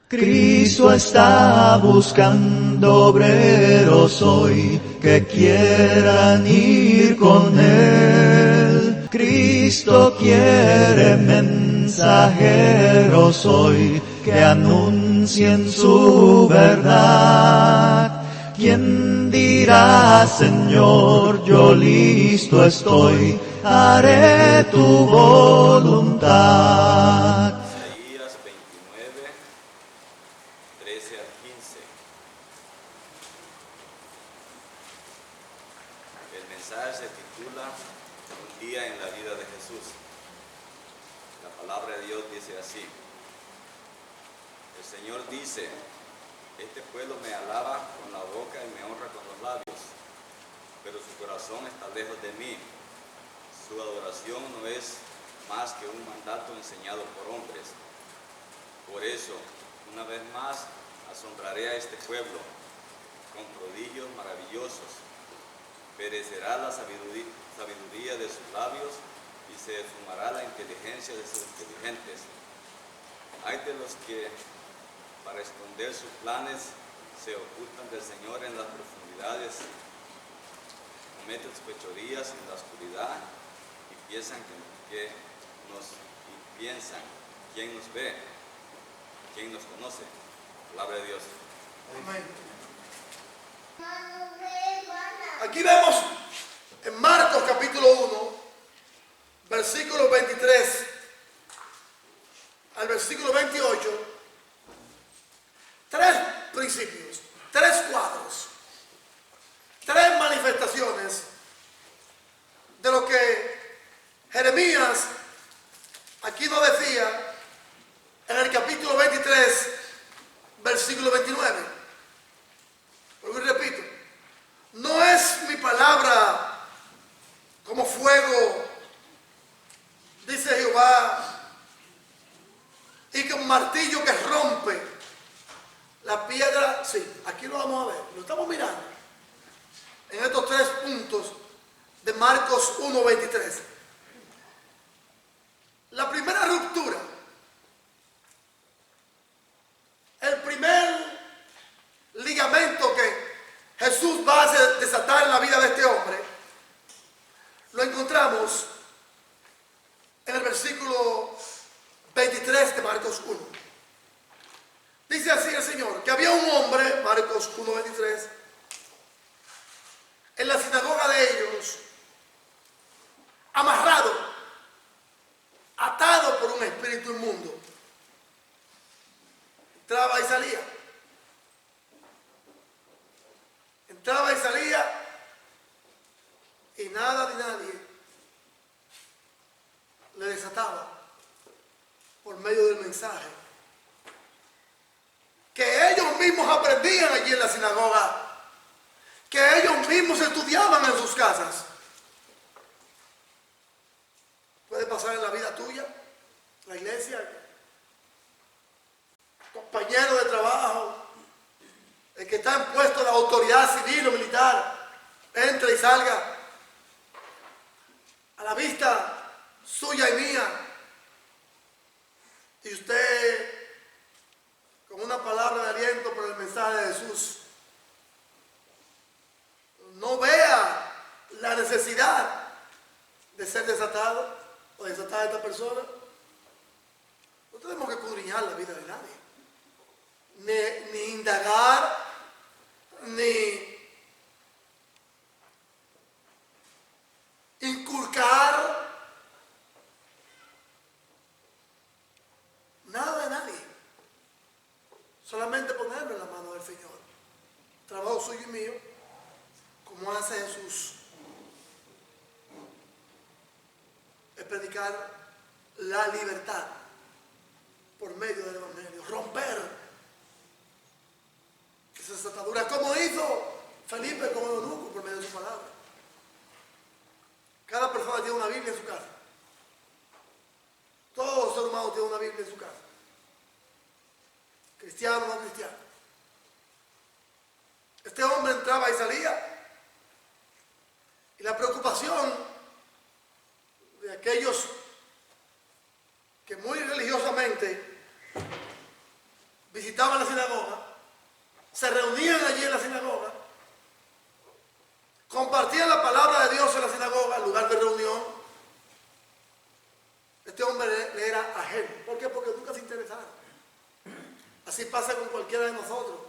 Cristo está buscando obreros hoy que quieran ir con Él. Cristo quiere mensajeros hoy que anuncien su verdad. ¿Quién dirá, Señor, yo listo estoy, haré tu voluntad? Isaías 29, 13 al 15. El mensaje se titula Un día en la vida de Jesús. La palabra de Dios dice así: El Señor dice, este pueblo me alaba con la boca y me honra con los labios, pero su corazón está lejos de mí. Su adoración no es más que un mandato enseñado por hombres. Por eso, una vez más, asombraré a este pueblo con prodigios maravillosos. Perecerá la sabiduría de sus labios y se esfumará la inteligencia de sus inteligentes. Hay de los que, para esconder sus planes, se ocultan del Señor en las profundidades, cometen fechorías en la oscuridad y piensan ¿quién nos ve? ¿Quién nos conoce? Palabra de Dios. Amén. Aquí vemos en Marcos capítulo 1, versículo 23 al versículo 28, tres principios, tres cuadros, tres manifestaciones de lo que Jeremías aquí nos decía en el capítulo 23, versículo 29. Porque repito, no es mi palabra como fuego, dice Jehová, y como martillo que rompe la piedra. Sí, aquí lo vamos a ver, lo estamos mirando en estos tres puntos de Marcos 1:23. La primera ruptura, el primer ligamento que Jesús va a desatar en la vida de este hombre, lo encontramos en el versículo 23 de Marcos 1. Dice así el Señor, que había un hombre, Marcos 1:23, en la sinagoga de ellos, amarrado, atado por un espíritu inmundo. Entraba y salía. Entraba y salía, y nada ni nadie le desataba por medio del mensaje que ellos mismos aprendían allí en la sinagoga, que ellos mismos estudiaban en sus casas. Puede pasar en la vida tuya, la iglesia, compañero de trabajo, el que está en puesto de autoridad civil o militar, entre y salga, a la vista suya y mía, y usted con una palabra de aliento por el mensaje de Jesús no vea la necesidad de ser desatado o desatada a esta persona. No tenemos que escudriñar la vida de nadie, ni indagar, ni inculcar nada de nadie, solamente ponerlo en la mano del Señor. Trabajo suyo y mío, como hace Jesús, es predicar la libertad por medio del Evangelio, romper esas ataduras, como hizo Felipe con el eunuco por medio de su palabra. Cada persona tiene una Biblia en su casa. Todo ser humano tiene una Biblia en su casa. Cristiano o no cristiano. Este hombre entraba y salía, y la preocupación de aquellos que muy religiosamente visitaban la sinagoga, se reunían allí en la sinagoga, compartían la palabra de Dios en la sinagoga, el lugar de reunión. Este hombre le era ajeno. ¿Por qué? Porque nunca se interesaba. Así pasa con cualquiera de nosotros,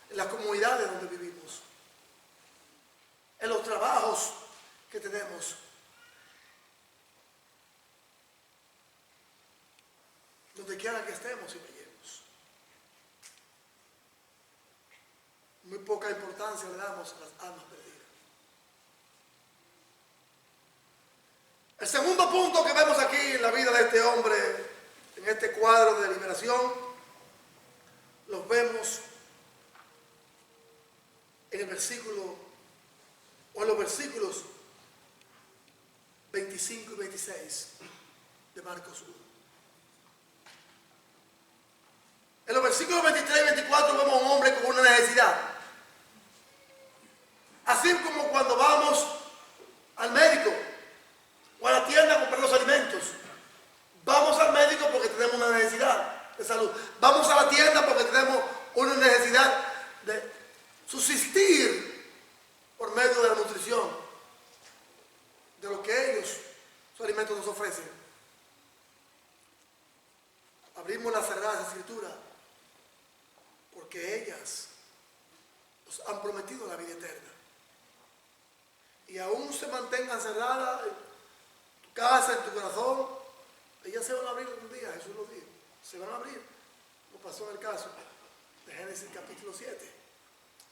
en las comunidades donde vivimos, en los trabajos que tenemos. Donde quiera que estemos y vayamos. Muy poca importancia le damos a las almas perdidas. El segundo punto que vemos aquí en la vida de este hombre, en este cuadro de liberación, los vemos en el versículo, o en los versículos 25 y 26 de Marcos 1. En los versículos 23 y 24 vemos a un hombre con una necesidad. Así como cuando vamos al médico o a la tienda a comprar los alimentos. Vamos al médico porque tenemos una necesidad de salud. Vamos a la tienda porque tenemos una necesidad de subsistir por medio de la nutrición, de lo que ellos, sus alimentos, nos ofrecen. Abrimos las Sagradas Escrituras porque ellas nos han prometido la vida eterna. Y aún se mantengan cerradas en tu casa, en tu corazón, ellas se van a abrir un día, Jesús lo dijo. Se van a abrir, como pasó en el caso de Génesis capítulo 7,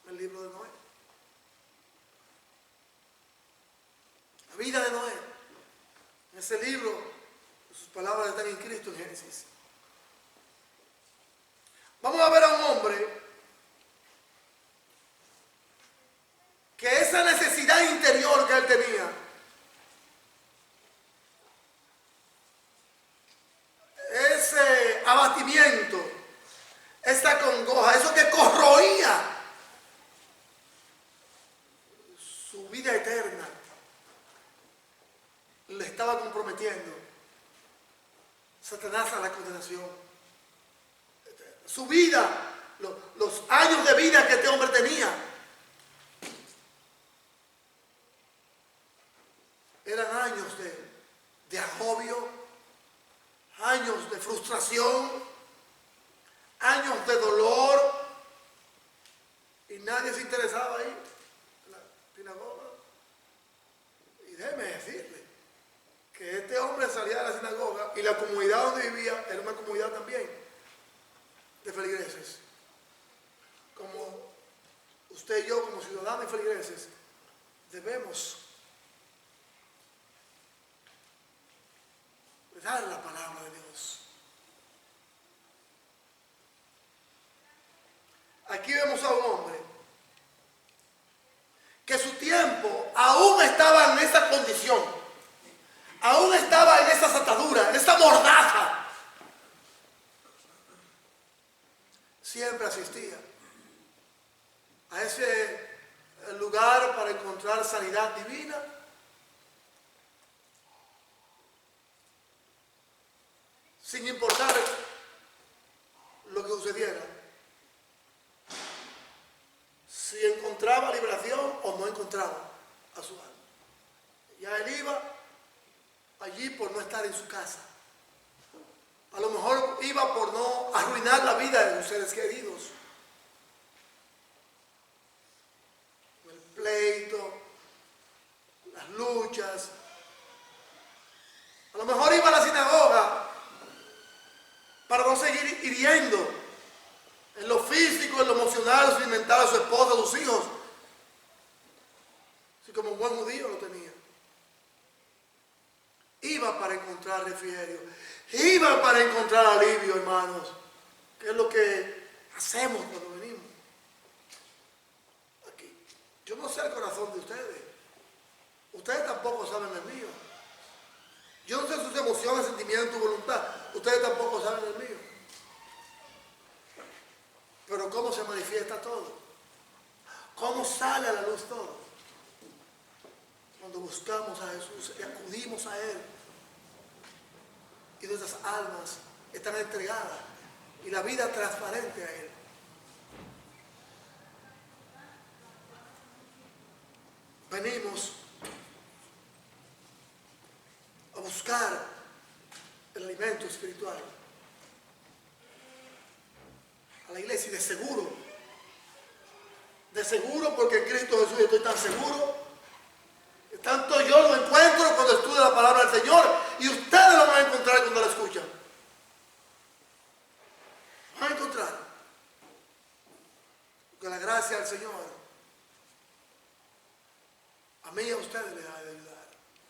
en el libro de Noé. La vida de Noé, en ese libro, sus palabras están inscritas en Génesis. Vamos a ver a un hombre que esa necesidad interior que él tenía, ese abatimiento, esa congoja, eso que corroía su vida eterna, le estaba comprometiendo Satanás a la condenación. Su vida, los años de vida que este hombre tenía, eran años de agobio, años de frustración, años de dolor, y nadie se interesaba ahí en la sinagoga. Y déjeme decirle que este hombre salía de la sinagoga y la comunidad donde vivía era una comunidad también de feligreses. Como usted y yo, como ciudadanos y feligreses, debemos dar la palabra de Dios. Aquí vemos a un hombre que su tiempo aún estaba en esa condición, aún estaba en esas ataduras, en esa mordaza. Siempre asistía a ese lugar para encontrar sanidad divina. Sin importar lo que sucediera, si encontraba liberación o no encontraba a su alma. Ya él iba allí por no estar en su casa. A lo mejor iba por no arruinar la vida de los seres queridos. El pleito, las luchas. A lo mejor iba a la sinagoga para no seguir hiriendo en lo físico, en lo emocional, en lo sentimental a su esposa, a sus hijos. Así como un buen judío lo tenía. Iba para encontrar refrigerio. Iba para encontrar alivio, hermanos. Que es lo que hacemos cuando venimos aquí. Yo no sé el corazón de ustedes. Ustedes tampoco saben el mío. Yo no sé sus emociones, sentimientos, voluntad. Ustedes tampoco saben el mío. Pero ¿cómo se manifiesta todo? ¿Cómo sale a la luz todo? Cuando buscamos a Jesús y acudimos a Él. Y nuestras almas están entregadas y la vida transparente a Él. Venimos a buscar el alimento espiritual a la iglesia, y de seguro porque en Cristo Jesús estoy tan seguro que tanto yo lo encuentro cuando estudio la palabra del Señor, y ustedes lo van a encontrar cuando la escuchan. Van a encontrar, porque la gracia del Señor a mí y a ustedes les ha de ayudar,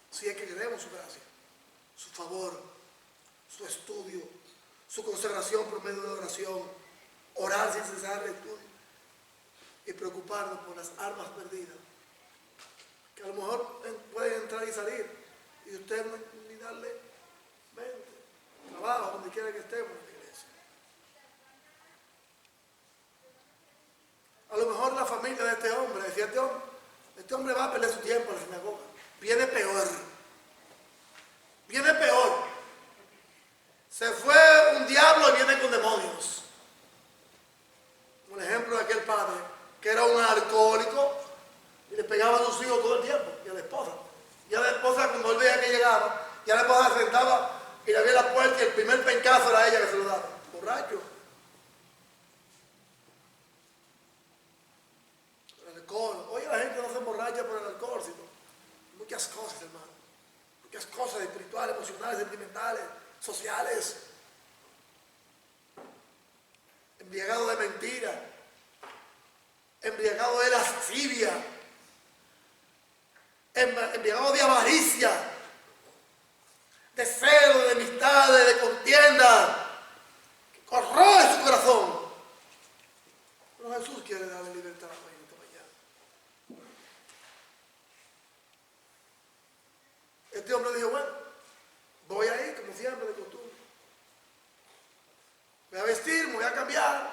si es que queremos su gracia, su favor, su estudio, su consagración por medio de oración, orar sin cesar el estudio y preocuparnos por las almas perdidas, que a lo mejor pueden entrar y salir y usted ni darle mente, trabajo, donde quiera que estemos en la iglesia. A lo mejor la familia de este hombre decía: este hombre va a perder su tiempo en la sinagoga. Viene peor. Viene peor. Se fue un diablo y viene con demonios. Un ejemplo de aquel padre que era un alcohólico y le pegaba a sus hijos todo el tiempo, y a la esposa. Y a la esposa, cuando él veía que llegaba, ya la esposa se sentaba y le abría la puerta, y el primer pencazo era ella que se lo daba. Borracho. El alcohol. Oye, la gente no se emborracha por el alcohol, sino muchas cosas, hermano. Muchas cosas espirituales, emocionales, sentimentales, sociales. Embriagado de mentira, embriagado de lascivia, embriagado de avaricia, de celo, de enemistades, de contienda, que corroe su corazón. Pero Jesús quiere darle libertad a esta mañana. Este hombre dijo: bueno, voy a ir como siempre de costumbre. Me voy a vestir, me voy a cambiar.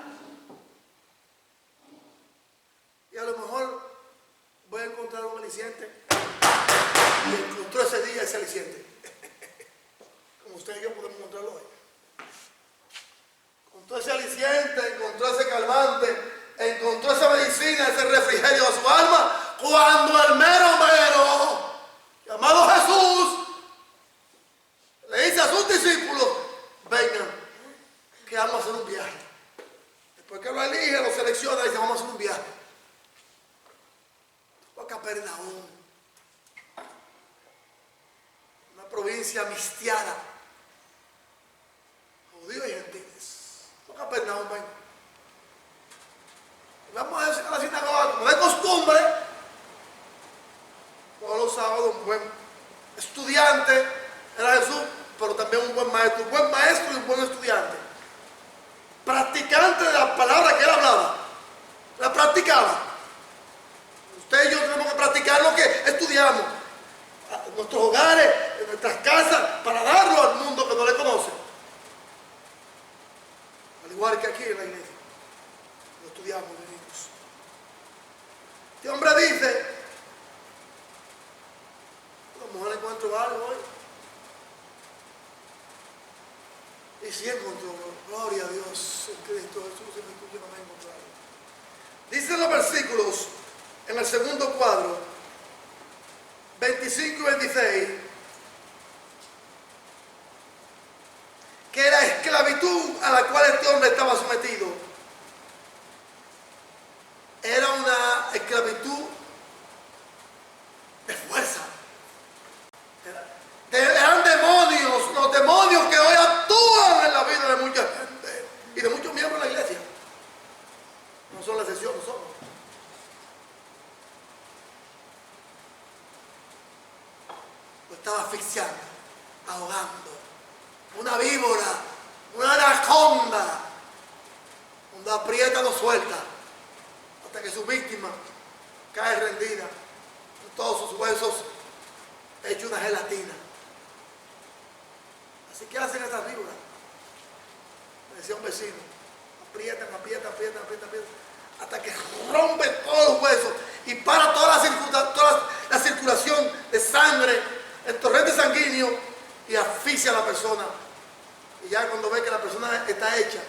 Y a lo mejor voy a encontrar un aliciente. Y encontró ese día ese aliciente. Como usted y yo podemos encontrarlo hoy. Encontró ese aliciente, encontró ese calmante, encontró esa medicina, ese refrigerio a su alma, cuando el mero, llamado Jesús, le dice a sus discípulos: vengan, que vamos a hacer un viaje. Después que lo elige, lo selecciona y dice: vamos a hacer un viaje. A Capernaum, una provincia mistiana, judíos y gentiles. A Capernaum, venga. Vamos a la sinagoga como de costumbre. Todos los sábados un buen estudiante era Jesús, pero también un buen maestro y un buen estudiante. Practicante de la palabra que él hablaba, la practicaba. Usted y yo tenemos que practicar lo que estudiamos en nuestros hogares, en nuestras casas, para darlo al mundo que no le conoce. Al igual que aquí en la iglesia, lo estudiamos, venimos. Este hombre dice: a lo mejor encuentro algo hoy. Y si encontró, gloria a Dios en Cristo Jesús, en mi no me he encontrado. Dicen los versículos en el segundo cuadro, 25 y 26, que la esclavitud a la cual este hombre estaba sometido era una esclavitud de fuerza. Eran demonios, los demonios que hoy actúan en la vida de mucha gente y de muchos miembros de la iglesia. No son la excepción, no somos. Lo estaba asfixiando, ahogando. Una víbora, una anaconda. Cuando aprieta no suelta, hasta que su víctima cae rendida, con todos sus huesos hechos una gelatina. Así que hacen estas víboras. Me decía un vecino: aprietan, hasta que rompen todos los huesos y para toda la circulación de sangre, el torrente sanguíneo, y asfixia a la persona. Y ya cuando ve que la persona está hecha,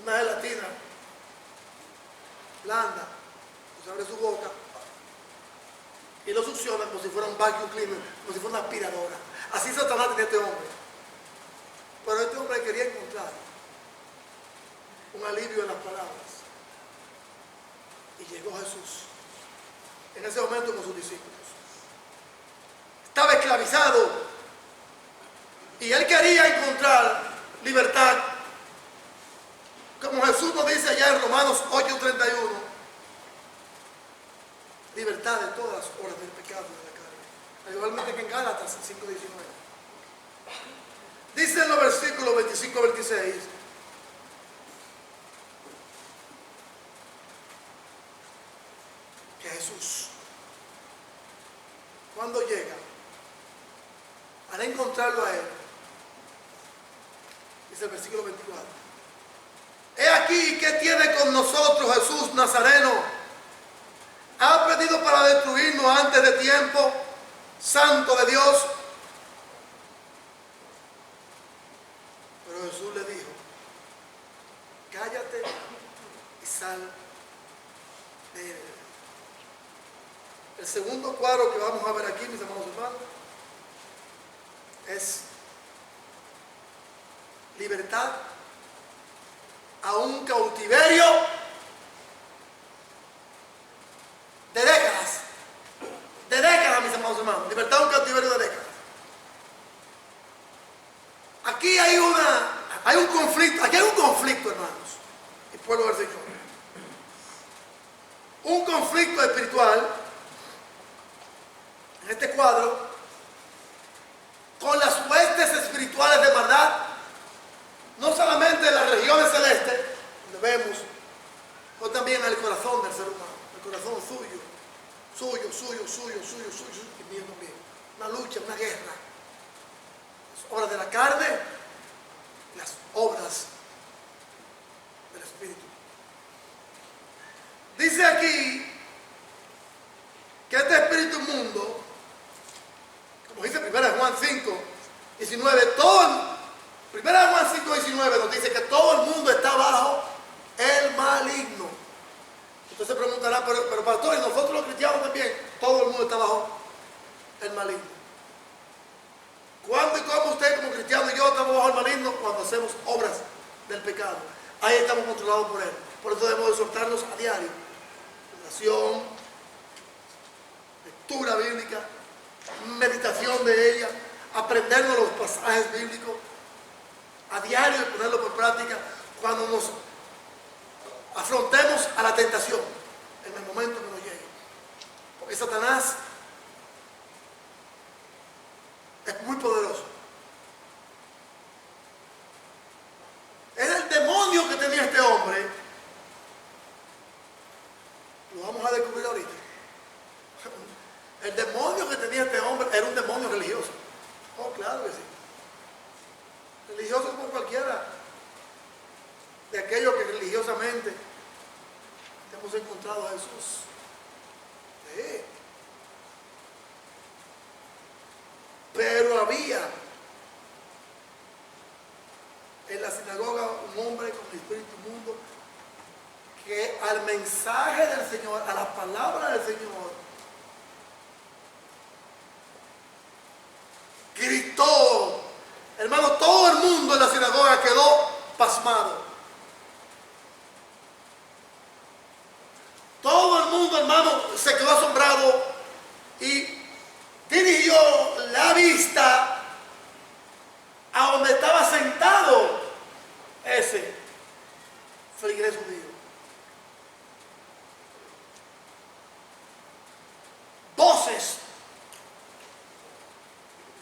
una gelatina blanda, pues abre su boca y lo succiona como si fuera un vacuum cleaner, como si fuera una aspiradora. Así Satanás tenía este hombre. Pero este hombre quería encontrar un alivio en las palabras. Y llegó Jesús en ese momento con sus discípulos. Estaba esclavizado y él quería encontrar libertad, como Jesús nos dice allá en Romanos 8:31, libertad de todas las obras del pecado y de la carne, igualmente que en Gálatas 5:19. Dice en los versículos 25-26, que Jesús, cuando llega, al encontrarlo a él, dice el versículo 24, he aquí que tiene con nosotros Jesús Nazareno, ha venido para destruirnos antes de tiempo, santo de Dios. Pero Jesús le dijo, cállate y sal de él. El segundo cuadro que vamos a ver aquí, mis hermanos y hermanas, es libertad a un cautiverio de décadas, mis hermanos y hermanos, libertad a un cautiverio de décadas. Aquí hay un conflicto, hermanos, y pueblo del Señor. Un conflicto espiritual en este cuadro con las huestes espirituales de maldad, no solamente en las regiones celestes, donde vemos, sino también en el corazón del ser humano, el corazón suyo, y mío también. Una lucha, una guerra. Las obras de la carne y las obras del Espíritu. Dice aquí que este espíritu inmundo, como dice 1 Juan 5:19, 1 Juan 5:19 nos dice que todo el mundo está bajo el maligno. Usted se preguntará, pero pastor, ¿y nosotros los cristianos también? Todo el mundo está bajo el maligno. ¿Cuándo y cómo usted como cristiano y yo estamos bajo el maligno? Cuando hacemos obras del pecado. Ahí estamos controlados por él. Por eso debemos exhortarnos a diario. Oración, lectura bíblica, meditación de ella, aprendernos los pasajes bíblicos a diario y ponerlo por práctica cuando nos afrontemos a la tentación en el momento que nos llegue. Porque Satanás es muy poderoso. Era el demonio que tenía este hombre. Lo vamos a descubrir ahorita. El demonio que tenía este hombre era un demonio religioso. Oh, claro que sí. Religioso como cualquiera de aquellos que religiosamente hemos encontrado a Jesús. Sí. Pero había en la sinagoga un hombre con el espíritu inmundo que al mensaje del Señor, a la palabra del Señor, gritó. Hermano, todo el mundo en la sinagoga quedó pasmado. Todo el mundo, hermano, se quedó asombrado y dirigió la vista a donde estaba sentado ese feligrés judío. Voces.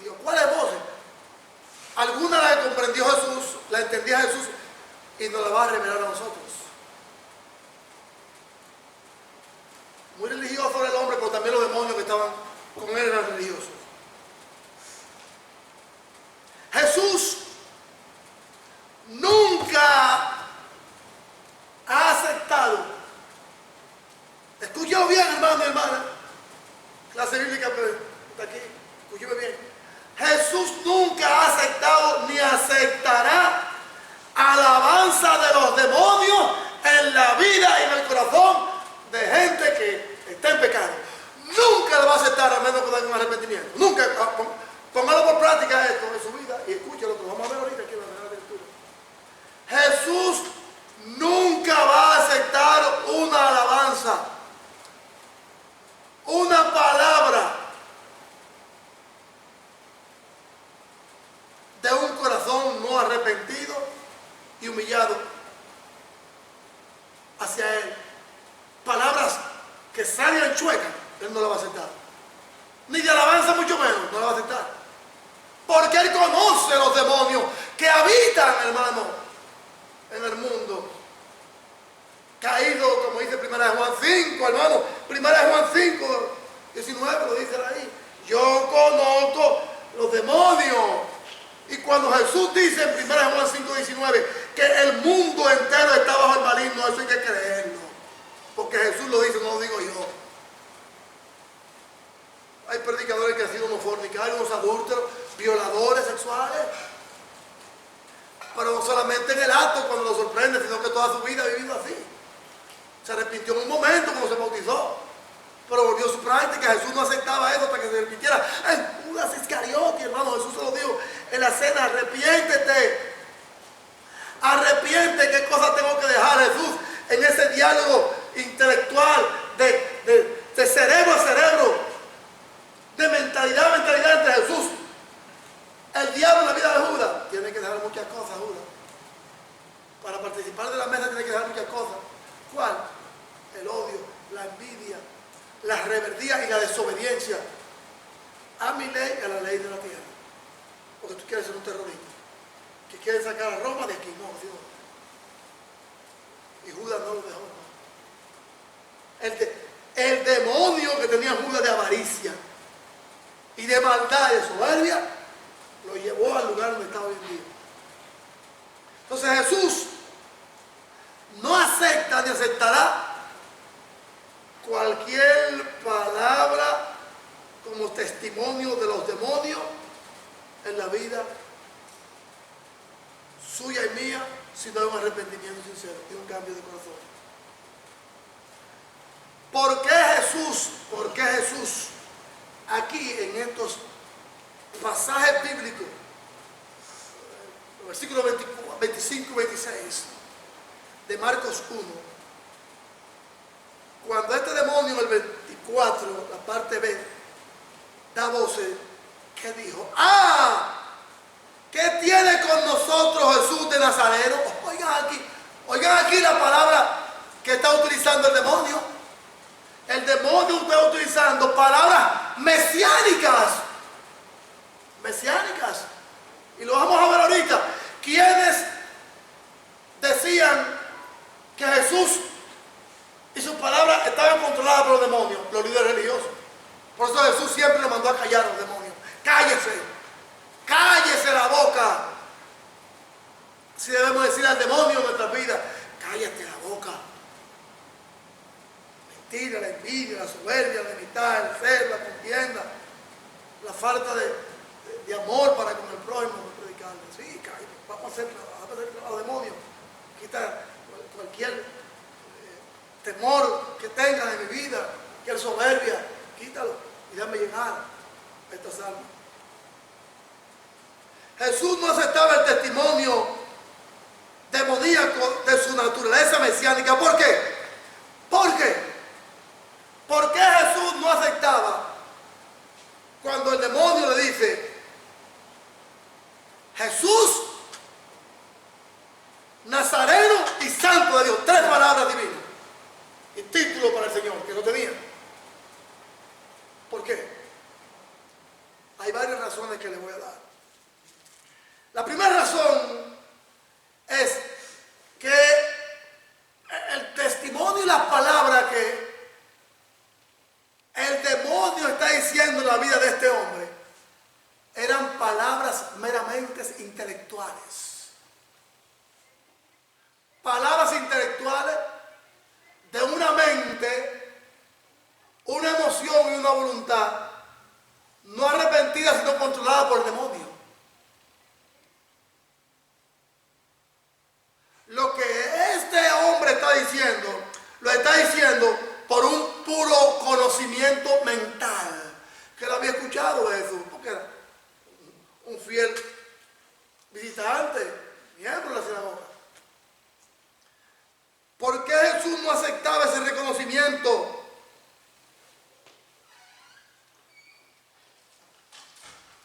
Digo, ¿cuáles voces? Alguna la comprendió Jesús, la entendía Jesús y nos la va a revelar a nosotros. Muy religioso era el hombre, pero también los demonios que estaban con él eran religiosos. Jesús nunca ha aceptado. Escúchalo bien, hermano y hermana. Clase bíblica está aquí. Escúcheme bien. Jesús nunca ha aceptado ni aceptará alabanza de los demonios corazón de gente que está en pecado. Nunca lo va a aceptar a menos que tenga un arrepentimiento. Nunca. Póngalo por práctica esto en su vida y escúchalo. Vamos a ver ahorita aquí en la lectura. Jesús nunca va a aceptar una alabanza, una palabra de un corazón no arrepentido y humillado hacia Él. Palabras que salgan chuecas, Él no la va a aceptar. Ni de alabanza mucho menos, no la va a aceptar. Porque Él conoce los demonios que habitan, hermano, en el mundo. Caído, como dice 1 Juan 5, hermano. 1 Juan 5, 19 lo dice ahí. Yo conozco los demonios. Y cuando Jesús dice en 1 Juan 5, 19 que el mundo entero está bajo el maligno, eso hay que creerlo. Porque Jesús lo dice, no lo digo yo. Hay predicadores que han sido unos fornicarios, unos adúlteros, violadores sexuales. Pero no solamente en el acto cuando lo sorprende, sino que toda su vida ha vivido así. Se arrepintió en un momento cuando se bautizó, pero volvió a su práctica. Jesús no aceptaba eso hasta que se arrepintiera. En Judas Iscariote, hermano, Jesús se lo dijo en la cena: arrepiéntete. Arrepiente, ¿qué cosa tengo que dejar? Jesús, en ese diálogo intelectual de cerebro a cerebro, de mentalidad a mentalidad entre Jesús, el diablo en la vida de Judas, tiene que dejar muchas cosas, Judas. Para participar de la mesa tiene que dejar muchas cosas. ¿Cuál? El odio, la envidia, la rebeldía y la desobediencia a mi ley y a la ley de la tierra. Porque tú quieres ser un terrorista, que quieres sacar a Roma de aquí, no, Dios. Y Judas no lo dejó. El demonio que tenía Judas de avaricia y de maldad y de soberbia lo llevó al lugar donde está hoy en día. Entonces Jesús no acepta ni aceptará cualquier palabra como testimonio de los demonios en la vida suya y mía, si no hay un arrepentimiento sincero y un cambio de corazón. ¿Por qué Jesús aquí en estos pasajes bíblicos, versículos 25 y 26 de Marcos 1, cuando este demonio en el 24, la parte B, da voces, ¿qué dijo? ¿Qué tiene con nosotros Jesús de Nazareno? Oigan aquí la palabra que está utilizando el demonio. El demonio está utilizando palabras mesiánicas. Mesiánicas. Y lo vamos a ver ahorita. ¿Quiénes decían que Jesús y sus palabras estaban controladas por los demonios? Los líderes religiosos. Por eso Jesús siempre le mandó a callar a los demonios. Cállese la boca. Si debemos decir al demonio en nuestras vidas, cállate la boca. Mentira, la envidia, la soberbia, la enemistad, el celo, la contienda, la falta de amor para con el prójimo, predicarle. Sí, cállate, vamos a hacer trabajo demonio. Quita cualquier temor que tengan en mi vida, cualquier soberbia, quítalo y déjame llenar estas almas. Jesús no aceptaba el testimonio demoníaco de su naturaleza mesiánica. ¿Por qué? ¿Por qué Jesús no aceptaba cuando el demonio le dice: Jesús, Nazareno y Santo de Dios? Tres palabras divinas y título para el Señor, que no tenía. ¿Por qué? Hay varias razones que le voy a dar. La primera razón es que el testimonio y las palabras que el demonio está diciendo en la vida de este hombre eran palabras meramente intelectuales. Palabras intelectuales de una mente, una emoción y una voluntad no arrepentida, sino controlada por el demonio. Lo que este hombre está diciendo lo está diciendo por un puro conocimiento mental. Que él había escuchado de Jesús, porque era un fiel visitante, miembro de la sinagoga. ¿Por qué Jesús no aceptaba ese reconocimiento?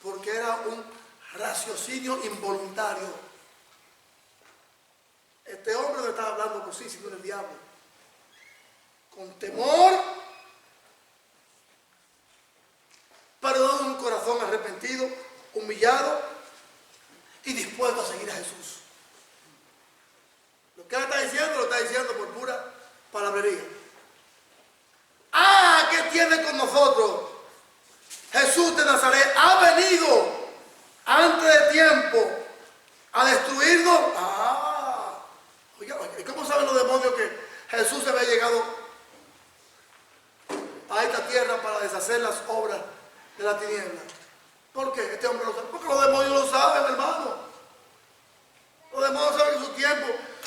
Porque era un raciocinio involuntario. Este hombre no estaba hablando por sí, sino del diablo. Con temor, pero de un corazón arrepentido, humillado y dispuesto a seguir a Jesús. Lo que él está diciendo, lo está diciendo por pura palabrería. Ah, ¿qué tiene con nosotros? Jesús de Nazaret ha venido antes de tiempo a destruirnos. Oiga, ¿cómo saben los demonios que Jesús había llegado a esta tierra para deshacer las obras de la tiniebla? ¿Por qué? Este hombre lo sabe. Porque los demonios lo saben, hermano. Los demonios saben que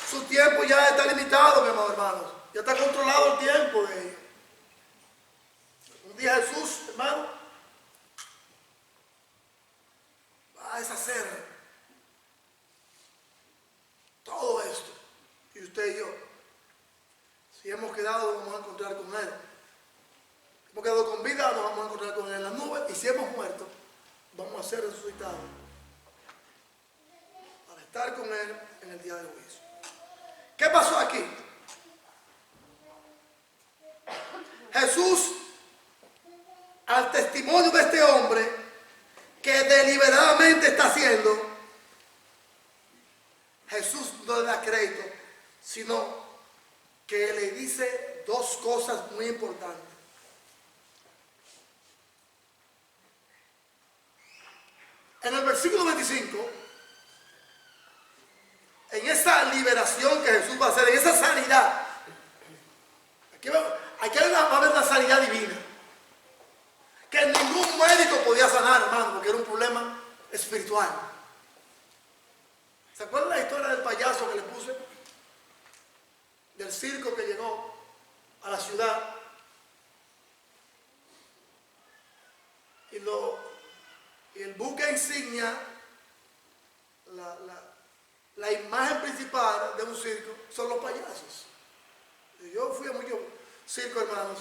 su tiempo ya está limitado, mi amado hermanos. Ya está controlado el tiempo de ellos. Un día Jesús, hermano, va a deshacer todo esto. Y usted y yo, si hemos quedado, nos vamos a encontrar con Él. Hemos quedado con vida, nos vamos a encontrar con Él en las nubes. Y si hemos muerto, vamos a ser resucitados para estar con Él en el día del juicio. ¿Qué pasó aquí? Jesús, al testimonio de este hombre que deliberadamente está haciendo, Jesús no le da crédito, sino que le dice dos cosas muy importantes. En el versículo 25, en esa liberación que Jesús va a hacer, en esa sanidad, aquí va a haber una sanidad divina, que ningún médico podía sanar, hermano, porque era un problema espiritual. ¿Se acuerdan la historia del payaso que le puse? Del circo que llegó a la ciudad y el buque insignia, la imagen principal de un circo son los payasos. Y yo fui a muchos circos, hermanos,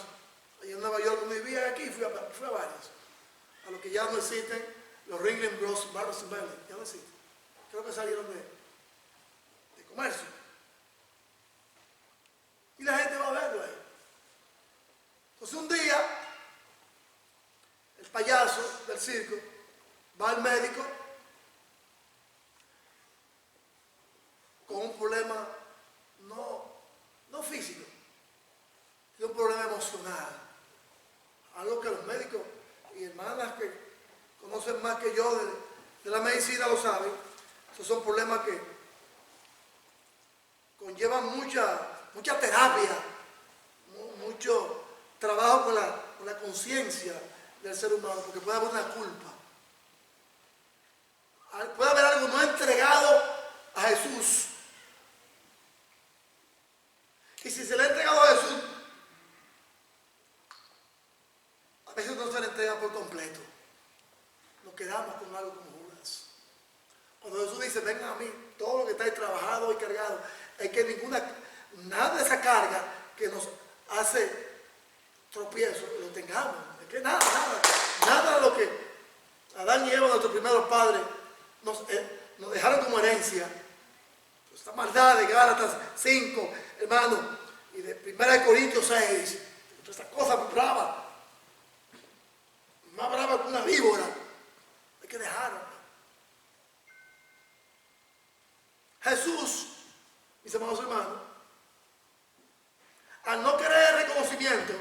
allá en Nueva York, donde vivía aquí, fui a varios. A los que ya no existen, los Ringling Bros, Barros y Bailey, ya no existen. Creo que salieron de comercio. Y la gente va a verlo ahí. Entonces un día, el payaso del circo va al médico con un problema no físico, sino un problema emocional. Algo que los médicos y hermanas que conocen más que yo de la medicina lo saben. Esos son problemas que conllevan mucha terapia, mucho trabajo con la conciencia del ser humano, porque puede haber una culpa. Puede haber algo no entregado a Jesús. Y si se le ha entregado a Jesús, a veces no se le entrega por completo. Nos quedamos con algo como Judas. Cuando Jesús dice, vengan a mí, todo lo que estáis trabajado y cargado, es que nada de esa carga que nos hace tropiezo, lo tengamos. Es que nada de lo que Adán y Eva, nuestros primeros padres, nos dejaron como herencia. Esta maldad de Gálatas 5, hermano, y de 1 Corintios 6, esta cosa brava, más brava que una víbora, hay que dejarla. Jesús, mis amados hermanos, al no querer el reconocimiento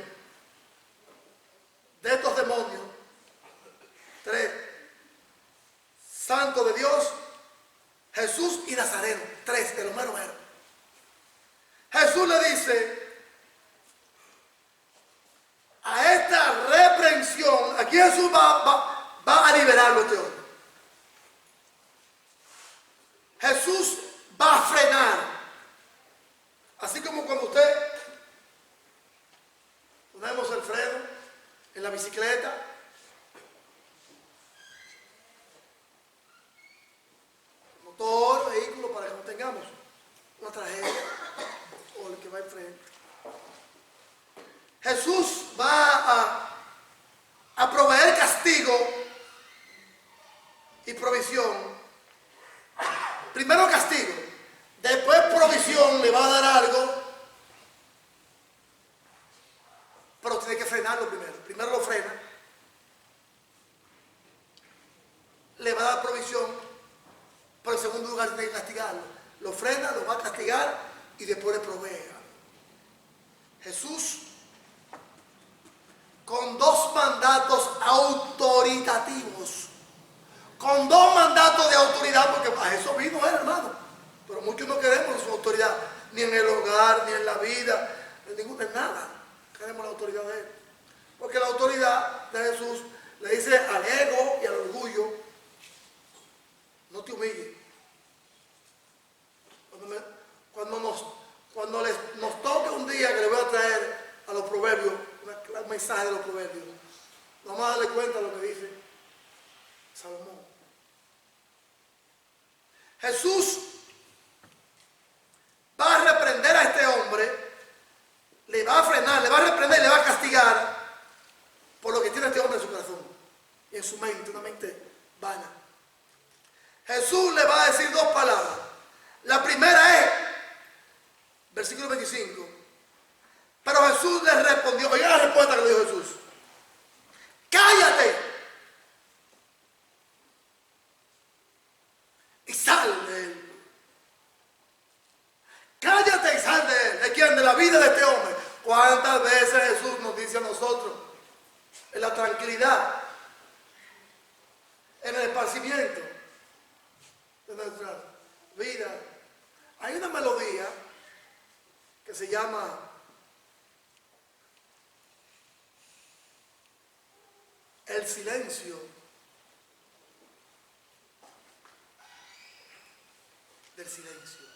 de estos demonios, 3, santo de Dios, Jesús y Nazareno, 3, de los mero. Jesús le dice a esta reprensión, aquí Jesús va a liberarlo este hombre. Jesús va a frenar. Así como cuando usted en la bicicleta, motor, vehículo, para que no tengamos una tragedia o el que va enfrente. Jesús va a proveer castigo y provisión. Primero castigo, después provisión, le va a dar algo, pero tiene que frenarlo primero. Primero lo frena, le va a dar provisión, pero en segundo lugar tiene que castigarlo. Lo frena, lo va a castigar y después le provee. Jesús, con dos mandatos autoritativos, con dos mandatos de autoridad, porque a eso vino él, hermano. Pero muchos no queremos su autoridad, ni en el hogar, ni en la vida, en nada. Queremos la autoridad de él. Porque la autoridad de Jesús le dice al ego y al orgullo: no te humilles. Cuando nos toque un día que le voy a traer a los proverbios, un mensaje de los proverbios, vamos a darle cuenta de lo que dice Salomón. Jesús va a reprender a este hombre, le va a frenar, le va a reprender y le va a castigar por lo que tiene este hombre en su corazón y en su mente, una mente vana. Jesús le va a decir dos palabras. La primera es, versículo 25, pero Jesús le respondió, oiga la respuesta que le dijo Jesús: cállate y sal de él. Cállate y sal de él. ¿De quién? De la vida de este hombre. ¿Cuántas veces Jesús nos dice a nosotros, en la tranquilidad, en el esparcimiento de nuestra vida? Hay una melodía que se llama El silencio del silencio.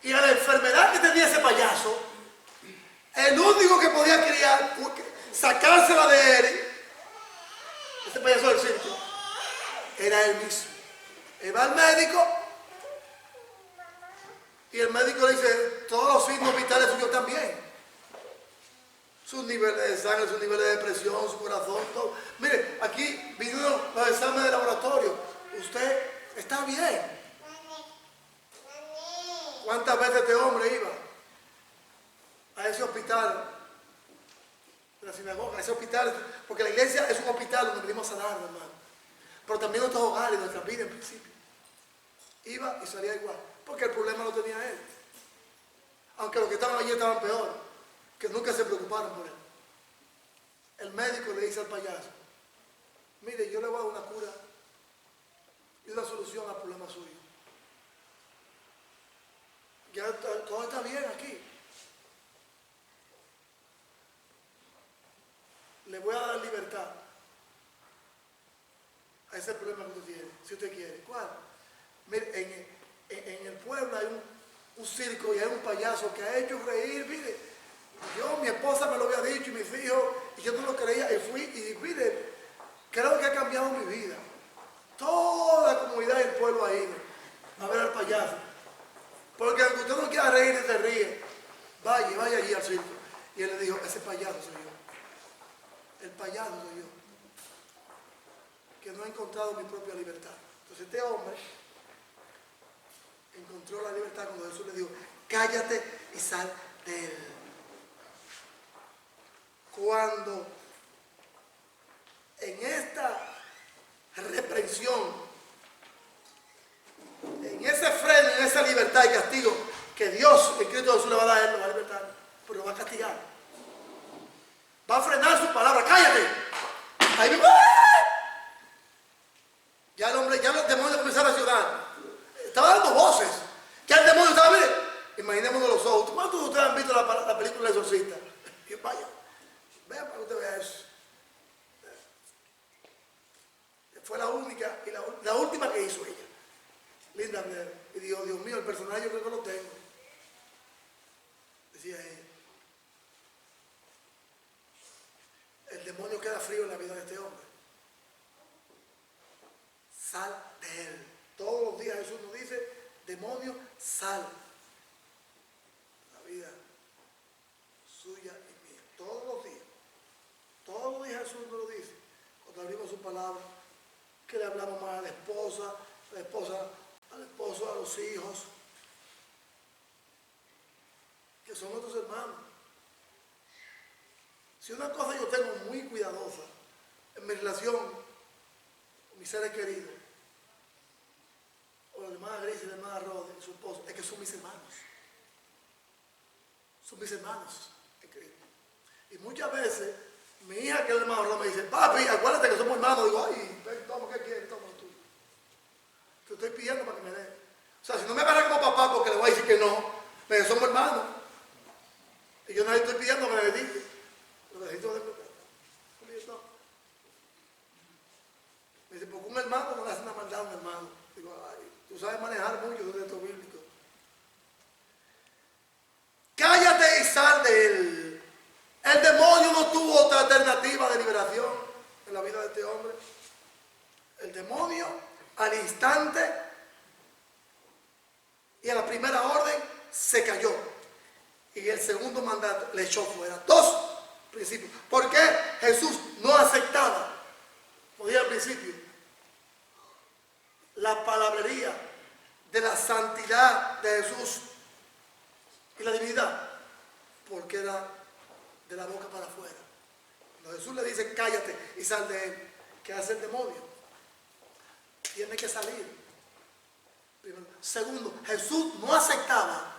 Y a la enfermedad que tenía ese payaso, el único que podía criar, sacársela de él, ese payaso del circo, era él mismo. Él va al médico y el médico le dice: todos los signos vitales suyos también. Sus niveles de sangre, sus niveles de presión, su corazón, todo. Mire, aquí vinieron los exámenes de laboratorio. Usted está bien. ¿Cuántas veces este hombre iba a ese hospital de la sinagoga, a ese hospital? Porque la iglesia es un hospital donde venimos a sanar, hermano. Pero también nuestros hogares, nuestra vida en principio. Iba y salía igual, porque el problema lo tenía él. Aunque los que estaban allí estaban peor, que nunca se preocuparon por él. El médico le dice al payaso: mire, yo le voy a dar una cura y una solución al problema suyo. Ya todo está bien aquí. Le voy a dar libertad a ese problema que usted tiene, si usted quiere. ¿Cuál? Mire, en el pueblo hay un circo y hay un payaso que ha hecho reír. Mire, mi esposa me lo había dicho y mis hijos, y yo no lo creía, y fui, y mire, creo que ha cambiado mi vida. Toda la comunidad del pueblo ha ido a ver al payaso. Porque aunque usted no quiera reír y se ríe, vaya allí al circo. Y él le dijo: ese payaso soy yo. El payaso soy yo, que no he encontrado mi propia libertad. Entonces este hombre encontró la libertad cuando Jesús le dijo: cállate y sal de él. Cuando en esta reprensión, en ese freno, en esa libertad y castigo que Dios en Cristo Jesús le va a dar a él, lo va a libertar, pero lo va a castigar. Va a frenar su palabra: cállate. Ahí mismo, ya el hombre, ya los demonios comenzaron a llorar. Estaba dando voces. Ya el demonio estaba, mire, imaginémonos los ojos. ¿Cuántos de ustedes han visto la película El Exorcista? Y vaya, vea para que usted vea eso. Fue la única y la última que hizo ella. Linda Blair. Y dijo: Dios mío, el personaje yo creo que lo tengo. Decía ella. demonio sale de la vida suya y mía. Todos los días. Todos los días Jesús nos lo dice. Cuando abrimos su palabra, que le hablamos más a la esposa, al esposo, a los hijos, que son nuestros hermanos. Si una cosa yo tengo muy cuidadosa en mi relación con mis seres queridos, o la hermana Gris y la hermana Rode, su esposo, es que son mis hermanos. Son mis hermanos en Cristo. Y muchas veces, mi hija, que es el hermano Rode, me dice, papi, acuérdate que somos hermanos. Digo, ay, ven, toma, ¿qué quieres? Toma tú. Te estoy pidiendo para que me dé. O sea, si no me agarra como papá porque le voy a decir que no, me dice, somos hermanos. Y yo no le estoy pidiendo que me dedique. Lo necesito de mi casa. Me dice, porque un hermano no le hace una maldad a un hermano. Digo, ay, tú sabes manejar mucho de esto bíblico. Cállate y sal de él. El demonio no tuvo otra alternativa de liberación en la vida de este hombre. El demonio al instante y a la primera orden se cayó. Y el segundo mandato le echó fuera. Dos principios. ¿Por qué Jesús no aceptaba, como dije al principio, la palabrería de la santidad de Jesús y la divinidad? Porque era de la boca para afuera. Cuando Jesús le dice cállate y sal de él, ¿qué hace el demonio? Tiene que salir. Primero. Segundo, Jesús no aceptaba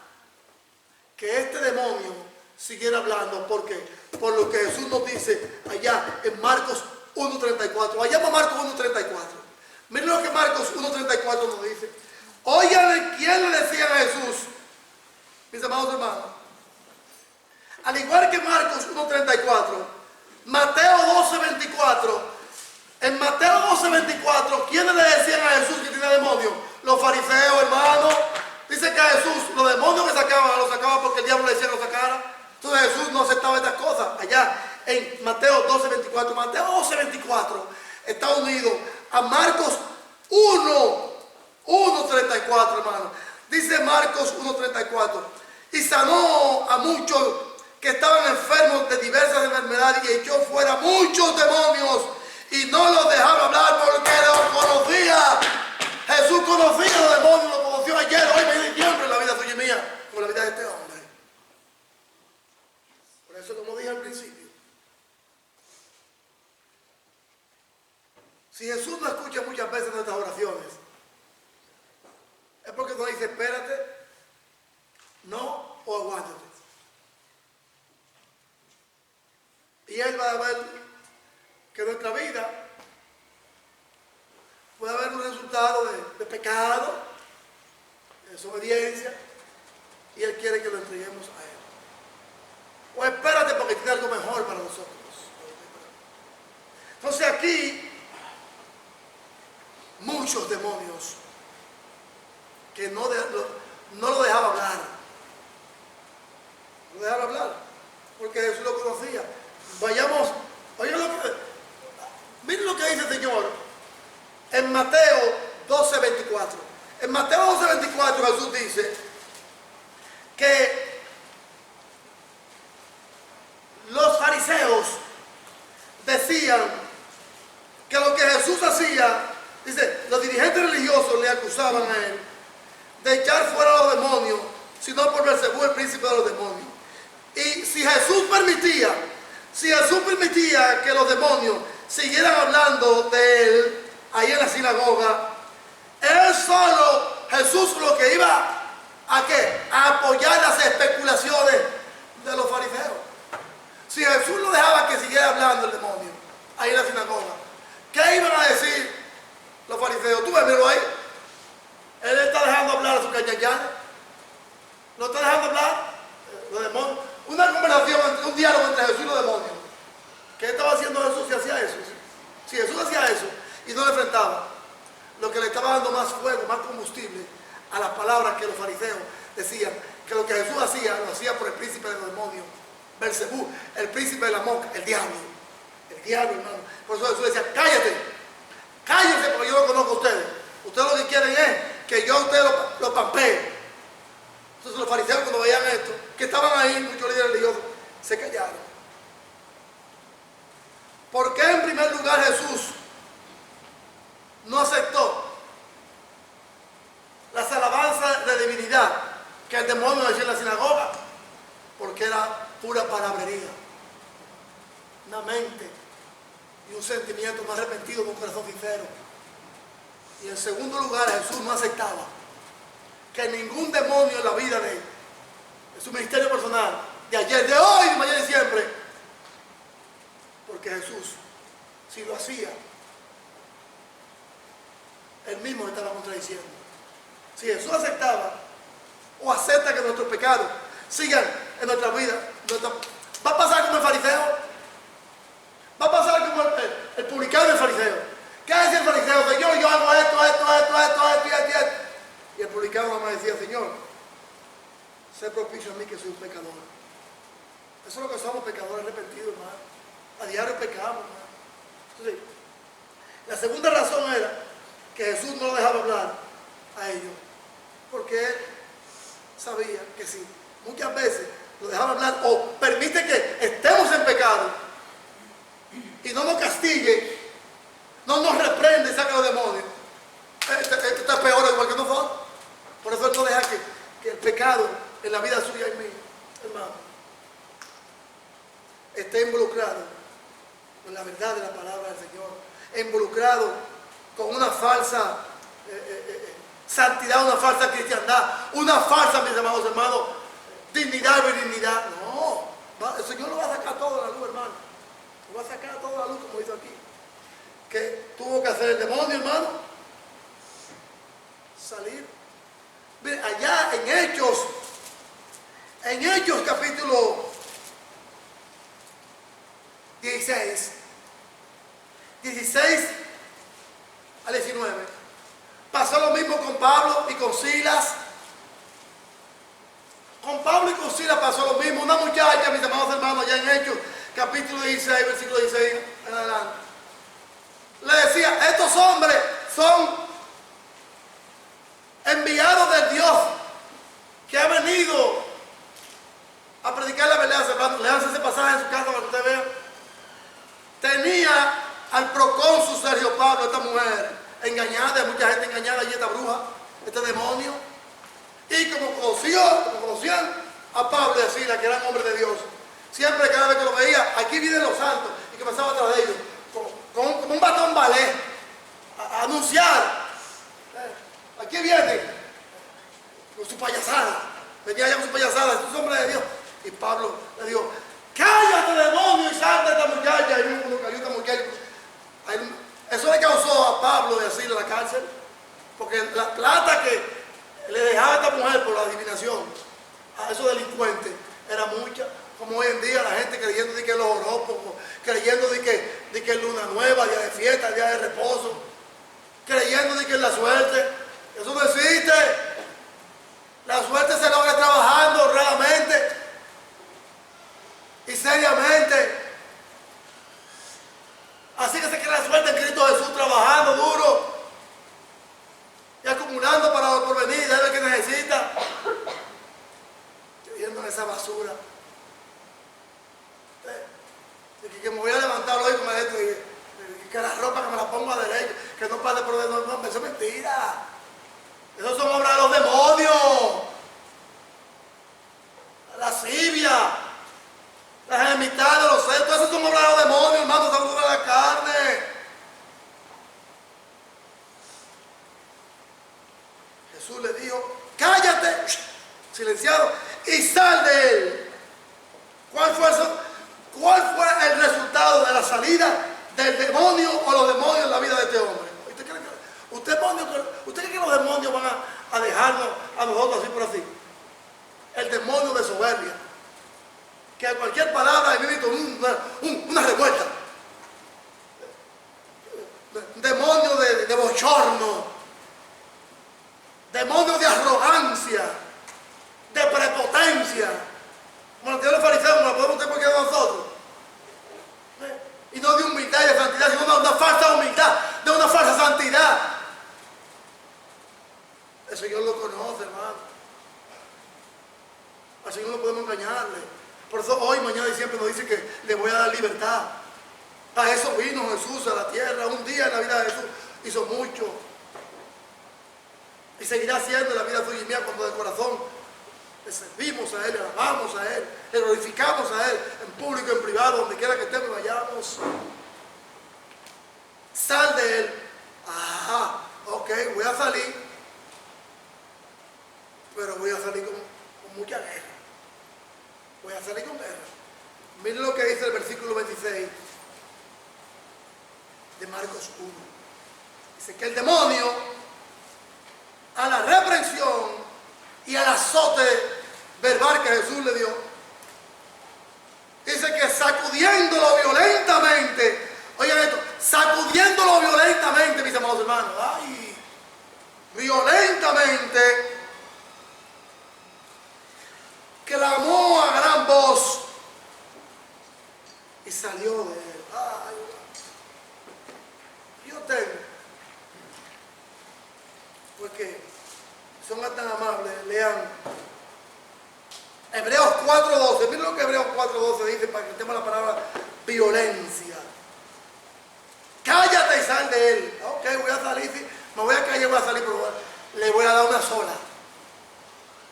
que este demonio siguiera hablando. ¿Por qué? Por lo que Jesús nos dice allá en Marcos 1.34. Vayamos a Marcos 1.34. Miren lo que Marcos 1.34 nos dice. Oigan, ¿quién le decía a Jesús? Mis amados hermanos. Al igual que Marcos 1.34, Mateo 12.24. En Mateo 12.24, ¿quiénes le decían a Jesús que tenía demonios? Los fariseos, hermanos. Dice que a Jesús los demonios que sacaba, los sacaba porque el diablo le decía que lo sacara. Entonces Jesús no aceptaba estas cosas. Allá en Mateo 12.24. Mateo 12.24 está unido a Marcos 1.34, hermano. Dice Marcos 1.34. Y sanó a muchos que estaban enfermos de diversas enfermedades y echó fuera muchos demonios y no los dejaba hablar porque los conocía. Jesús conocía a los demonios, los conoció ayer, hoy, mañana y siempre en la vida suya y mía, como la vida de este hombre. Por eso, como dije al principio, si Jesús no escucha muchas veces nuestras oraciones, es porque nos dice espérate, no o aguántate. Y Él va a ver que nuestra vida puede haber un resultado de pecado, de desobediencia, y Él quiere que lo entreguemos a Él. O espérate porque tiene algo mejor para nosotros. Entonces aquí, muchos demonios que no lo dejaban hablar. No lo dejaban hablar, porque Jesús lo conocía. Vayamos, miren lo que dice el Señor en Mateo 12.24. En Mateo 12.24 Jesús dice que los fariseos decían que lo que Jesús hacía, dice, los dirigentes religiosos le acusaban a él de echar fuera a los demonios, sino por Beelzebú, el príncipe de los demonios. Y si Jesús permitía que los demonios siguieran hablando de él ahí en la sinagoga, Jesús lo que iba a ¿qué? A apoyar las especulaciones de los fariseos. Si Jesús lo dejaba que siguiera hablando el demonio ahí en la sinagoga, ¿qué iban a decir los fariseos? Tú míralo ahí. Él está dejando hablar a su cañañana. ¿No está dejando hablar los demonios? Una conversación, un diálogo entre Jesús y los demonios. ¿Qué estaba haciendo Jesús si hacía eso? Si Jesús hacía eso y no le enfrentaba, lo que le estaba dando más fuego, más combustible a las palabras que los fariseos decían, que lo que Jesús hacía, lo hacía por el príncipe de los demonios, Beelzebú, el príncipe de la mosca, el diablo, hermano. Por eso Jesús decía, cállate, cállense porque yo no conozco a ustedes. Ustedes lo que quieren es que yo a ustedes lo pampeo. Entonces los fariseos cuando veían esto, que estaban ahí, muchos líderes religiosos, se callaron. ¿Por qué en primer lugar Jesús no aceptó las alabanzas de divinidad que el demonio decía en la sinagoga? Porque era pura palabrería, una mente y un sentimiento más arrepentido con un corazón sincero. Y en segundo lugar, Jesús no aceptaba que ningún demonio en la vida de él, en su ministerio personal, de ayer, de hoy, de mañana y siempre, porque Jesús, si lo hacía, él mismo estaba contradiciendo. Si Jesús aceptaba o acepta que nuestros pecados sigan en nuestra vida, va a pasar como el fariseo, va a pasar como el publicano y el fariseo. ¿Qué decía el fariseo? Señor, yo hago esto. Y el publicano nada más decía, Señor, sé propicio a mí que soy un pecador. Eso es lo que somos, pecadores arrepentidos, hermano. A diario pecamos, hermano. Entonces, la segunda razón era que Jesús no lo dejaba hablar a ellos, porque él sabía que si muchas veces lo dejaba hablar o permite que estemos en pecado y no nos castigue, no nos reprende y saca a los demonios, esto es peor igual que nosotros. Por eso él no deja que el pecado en la vida suya y mía, hermano, esté involucrado con la verdad de la palabra del Señor, involucrado con una falsa santidad, una falsa cristiandad, una falsa, mis amados hermanos, dignidad y benignidad. No, el Señor lo va a sacar todo a la luz, hermano. Lo va a sacar todo a la luz, como dice aquí. ¿Qué tuvo que hacer el demonio, hermano? Salir. Mire, allá en Hechos capítulo 16 al 19, pasó lo mismo con Pablo y con Silas. Con Pablo y con Silas pasó lo mismo. Una muchacha, mis amados hermanos, allá en Hechos capítulo 16, versículo 16 en adelante, le decía, estos hombres son enviados de Dios que ha venido a predicar la verdad. Leanse ese pasaje en su casa para que usted vea. Tenía al procónsul Sergio Pablo, esta mujer engañada, hay mucha gente engañada allí, esta bruja, este demonio, y como conocían a Pablo y a Silas, que eran hombres de Dios, siempre cada vez que lo veía, aquí vienen los santos, y que pasaba atrás de ellos como un batón ballet a anunciar, aquí viene con su payasada, venía allá con su payasada, estos hombres de Dios. Y Pablo le dijo, cállate, demonio, y salte de esta muchacha. Y uno cayó esta muchacha. Eso le causó a Pablo de asilo a la cárcel, porque la plata que le dejaba a esta mujer por la adivinación a esos delincuentes era mucha. Como hoy en día la gente creyendo de que los horóscopos, creyendo de que es luna nueva, día de fiesta, día de reposo, creyendo de que es la suerte. Eso no existe. La suerte se logra trabajando honradamente y seriamente. Así que se crea la suerte en Cristo Jesús, trabajando duro y acumulando para lo porvenir, es lo que necesita. Estoy viendo esa basura. Que me voy a levantar hoy con esto y que la ropa que me la ponga derecha, que no pase por dentro. No, eso es mentira. Esos son obras de los demonios. La lascivia, las enemistades de los celos, todas esas son obras de los demonios, hermano, son obras de la carne. Jesús le dijo, cállate, silenciado, y sal de él. ¿Cuál fue el resultado de la salida del demonio o los demonios en la vida de este hombre? ¿Usted cree que los demonios van a dejarnos a nosotros así por así? El demonio de soberbia, que a cualquier palabra emite una revuelta. Demonio de bochorno, demonio de arrogancia, de prepotencia, como lo tienen los fariseos, como lo podemos tener cualquiera de nosotros. Y no de humildad y de santidad, sino de una falsa humildad, de una falsa santidad. Al Señor no podemos engañarle. Por eso hoy, mañana y siempre nos dice que le voy a dar libertad. A eso vino Jesús a la tierra. Un día en la vida de Jesús hizo mucho. Y seguirá haciendo en la vida tuya y mía cuando de corazón le servimos a Él, le alabamos a Él, le glorificamos a Él, en público, en privado, donde quiera que estemos y vayamos. Sal de Él. Ajá, ok, voy a salir, pero voy a salir con mucha guerra. Voy a salir con guerra. Miren lo que dice el versículo 26 de Marcos 1. Dice que el demonio, a la reprensión y al azote verbal que Jesús le dio, dice que sacudiéndolo violentamente, oigan esto, sacudiéndolo violentamente, mis amados hermanos, ay, violentamente, clamó a gran voz y salió de él. Ay, yo tengo, porque son tan amables, lean Hebreos 4:12. Miren lo que Hebreos 4:12 dice para que el tema de la palabra violencia. Cállate y sal de él. Ok, voy a salir, sí, me voy a callar, voy a salir, pero le voy a dar una sola.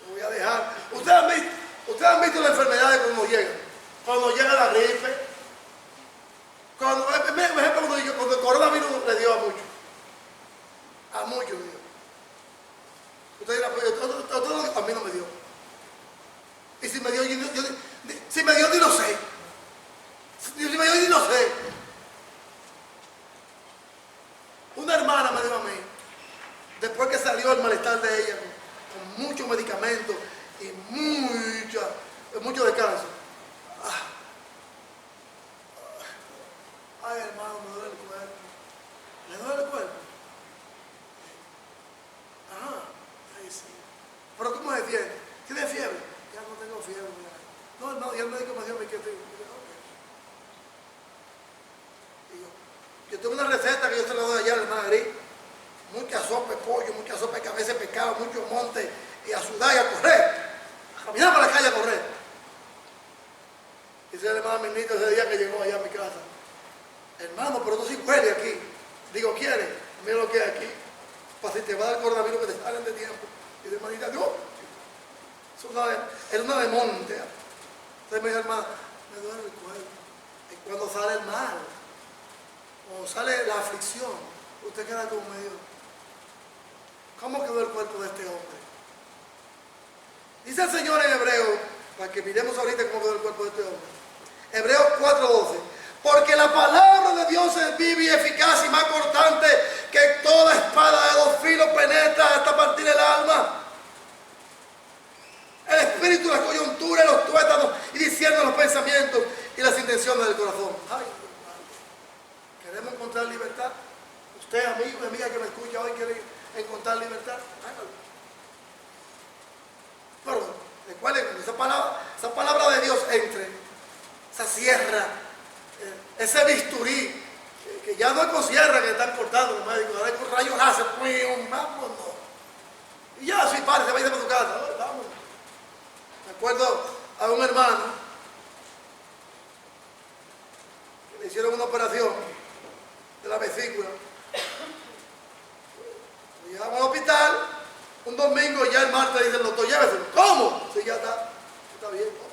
Le voy a dejar. Ustedes han visto las enfermedades cuando llegan. Cuando llega la gripe. Cuando el coronavirus le dio a muchos. A muchos le dio. Ustedes dirán, a mí no me dio. Y si me dio, si me dio, ni lo sé. Si me dio, ni lo sé. Una hermana me dijo a mí, después que salió el malestar de ella, con muchos medicamentos y mucho descanso. Ay, hermano, me duele el cuerpo. ¿Le duele el cuerpo? Ajá, ahí sí. Pero ¿cómo se defiende? ¿Tiene fiebre? Ya no tengo fiebre. No, hermano, ya el médico me dio mi que tengo. Yo tengo una receta que yo se la doy allá a la hermana Gris. Mucha sopa de pollo, mucha sopa de cabeza de pescado, mucho monte y a sudar y a correr. A caminar por la calle a correr. Dice la hermana Minita ese día que llegó allá a mi casa. Hermano, pero tú sí huele aquí. Digo, ¿quieres? Mira lo que hay aquí. Para si te va a dar coronavirus que te salen de tiempo. Y la hermanita, no. Es una de monte. Entonces me dice, hermano, me duele el cuerpo. Y cuando sale el mal, cuando sale la aflicción, usted queda como medio. ¿Cómo quedó el cuerpo de este hombre? Dice el Señor en Hebreo, para que miremos ahorita cómo quedó el cuerpo de este hombre. Hebreos 4:12. Porque la palabra de Dios es viva y eficaz y más cortante que toda espada de dos filos penetra hasta partir el alma, el espíritu, la coyuntura, los tuétanos y discierne los pensamientos y las intenciones del corazón. Ay, ¿queremos encontrar libertad? Usted, amigo y amiga que me escucha hoy, quiere encontrar libertad. Hágalo. Pero recuerden, esa palabra de Dios entre, esa sierra, ese bisturí, que ya no es con sierra que están cortando los médicos, ahora es con rayos láser, vámonos. Y ya, si padre, se va a ir para tu casa, vámonos. Me acuerdo a un hermano que le hicieron una operación de la vesícula. Lo llevamos al hospital, un domingo y ya el martes dice el doctor, lléveselo. ¿Cómo? Sí, ya está bien.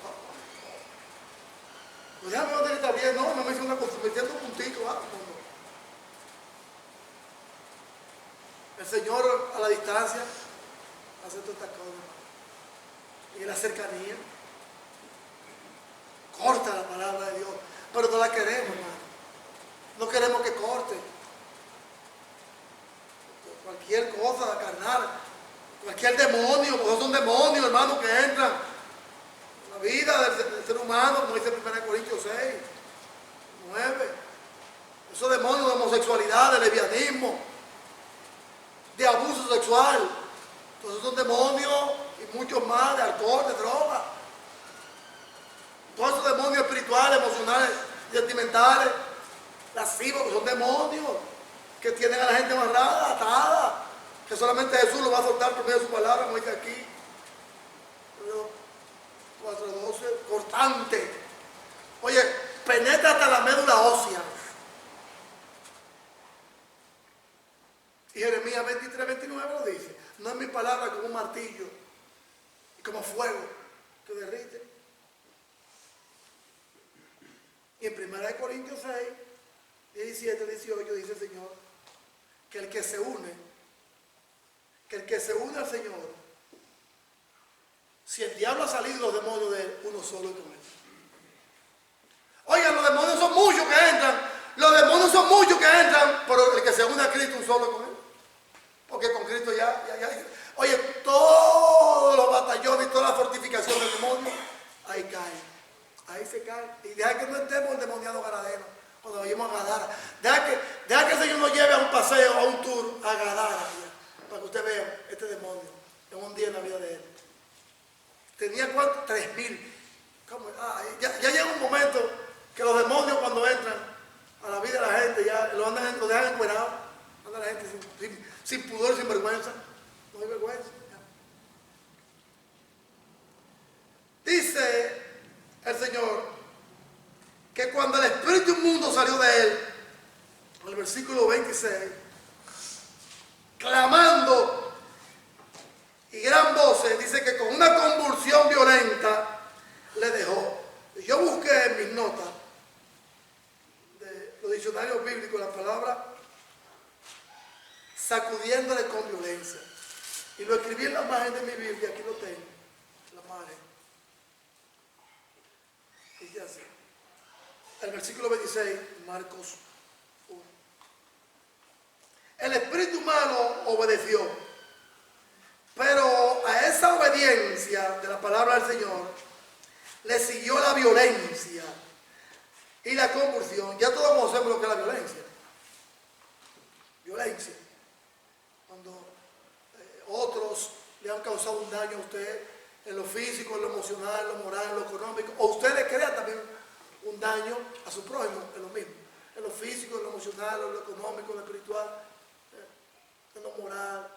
Pues ya me va a tener que estar bien, no, me hizo una cosa, metiendo un puntito, El Señor a la distancia hace todas estas cosas. Y en la cercanía corta la palabra de Dios, pero no la queremos, hermano. No queremos que corte. Cualquier cosa carnal, cualquier demonio, porque son demonios, hermano, que entran en la vida del ser humano, como dice 1 Corintios 6, 9. Esos demonios de homosexualidad, de lesbianismo, de abuso sexual, todos esos son demonios y muchos más, de alcohol, de droga. Todos esos demonios espirituales, emocionales, sentimentales, lascivos, que son demonios que tienen a la gente amarrada, atada, que solamente Jesús lo va a soltar por medio de su palabra, como dice aquí. tajante. Oye, penetra hasta la médula ósea. Y Jeremías 23, 29 lo dice. No es mi palabra como un martillo y como fuego que derrite. Y en 1 Corintios 6, 17, 18 dice el Señor que el que se une al Señor, si el diablo ha salido, los demonios de él, uno solo es con él. Oigan, los demonios son muchos que entran, pero el que se une a Cristo, un solo es con él. Porque con Cristo ya. Oye, todos los batallones y toda la fortificación del demonio, ahí caen. Ahí se cae. Y deja que no estemos endemoniados ganaderos cuando vayamos a Gadara. Deja que el Señor nos lleve a un paseo, a un tour a Gadara, para que usted vea este demonio en un día en la vida de él. Tenía ¿cuánto? 3,000. Ya llega un momento que los demonios cuando entran a la vida de la gente ya lo dejan encuerado. Anda la gente sin pudor, sin vergüenza. No hay vergüenza. Dice el Señor que cuando el espíritu inmundo salió de él, en el versículo 26, clamando y gran voz, dice que con una convulsión violenta le dejó. Yo busqué en mis notas de los diccionarios bíblicos la palabra sacudiéndole con violencia, y lo escribí en la margen de mi Biblia. Aquí lo tengo, la margen. Dice así, el versículo 26, Marcos 1. El espíritu humano obedeció, pero a esa obediencia de la palabra del Señor le siguió la violencia y la convulsión. Ya todos conocemos lo que es la violencia. Violencia. Cuando otros le han causado un daño a usted en lo físico, en lo emocional, en lo moral, en lo económico, o usted le crea también un daño a su prójimo, es lo mismo. En lo físico, en lo emocional, en lo económico, en lo espiritual, en lo moral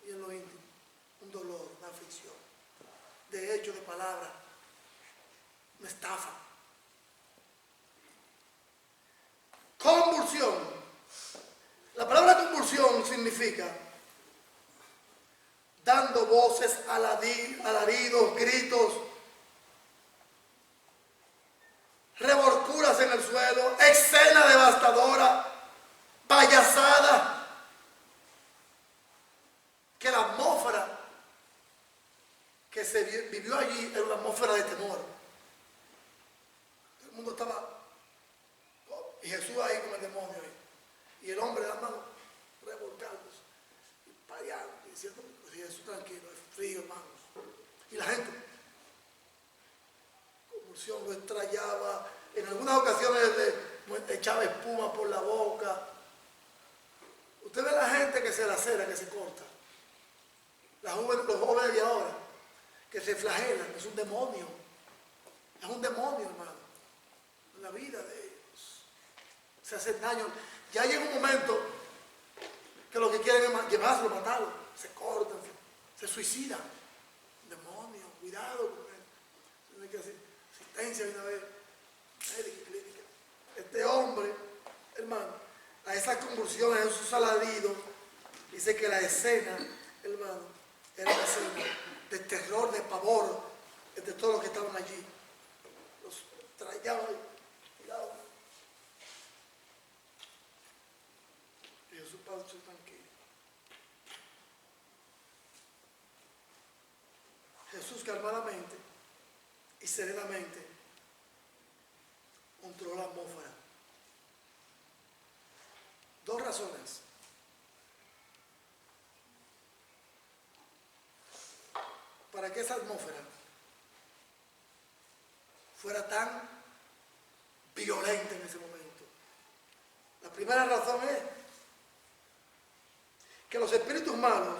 y en lo íntimo. Un dolor, una aflicción, de hecho, de palabra, una estafa. Convulsión. La palabra convulsión significa dando voces, alaridos, gritos, revolcuras en el suelo, escena devastadora, payasada, que la atmósfera que se vivió allí era una atmósfera de temor. El mundo estaba, y Jesús ahí con el demonio ahí, y el hombre las manos revolcándose y pareando, y diciendo: Jesús, tranquilo, es frío, hermanos. Y la gente, convulsión, lo estrellaba, en algunas ocasiones le echaba espuma por la boca. Usted ve la gente que se lacera, que se corta. Los jóvenes de ahora, que se flagelan, es un demonio. Es un demonio, hermano. En la vida de ellos. Se hacen daño. Ya llega un momento que lo que quieren es llevárselo, matarlo. Se cortan, se suicidan. Demonio, cuidado con él. Tiene que hacer asistencia de una vez. Médica, clínica. Este hombre, hermano, a esas convulsiones, a esos alaridos, dice que la escena, hermano, era una escena de terror, de pavor, entre todos los que estaban allí. Los traían ahí, cuidado. Y Jesús pasó tranquilo. Jesús calmadamente y serenamente controló la atmósfera. Dos razones. Para que esa atmósfera fuera tan violenta en ese momento. La primera razón es que los espíritus malos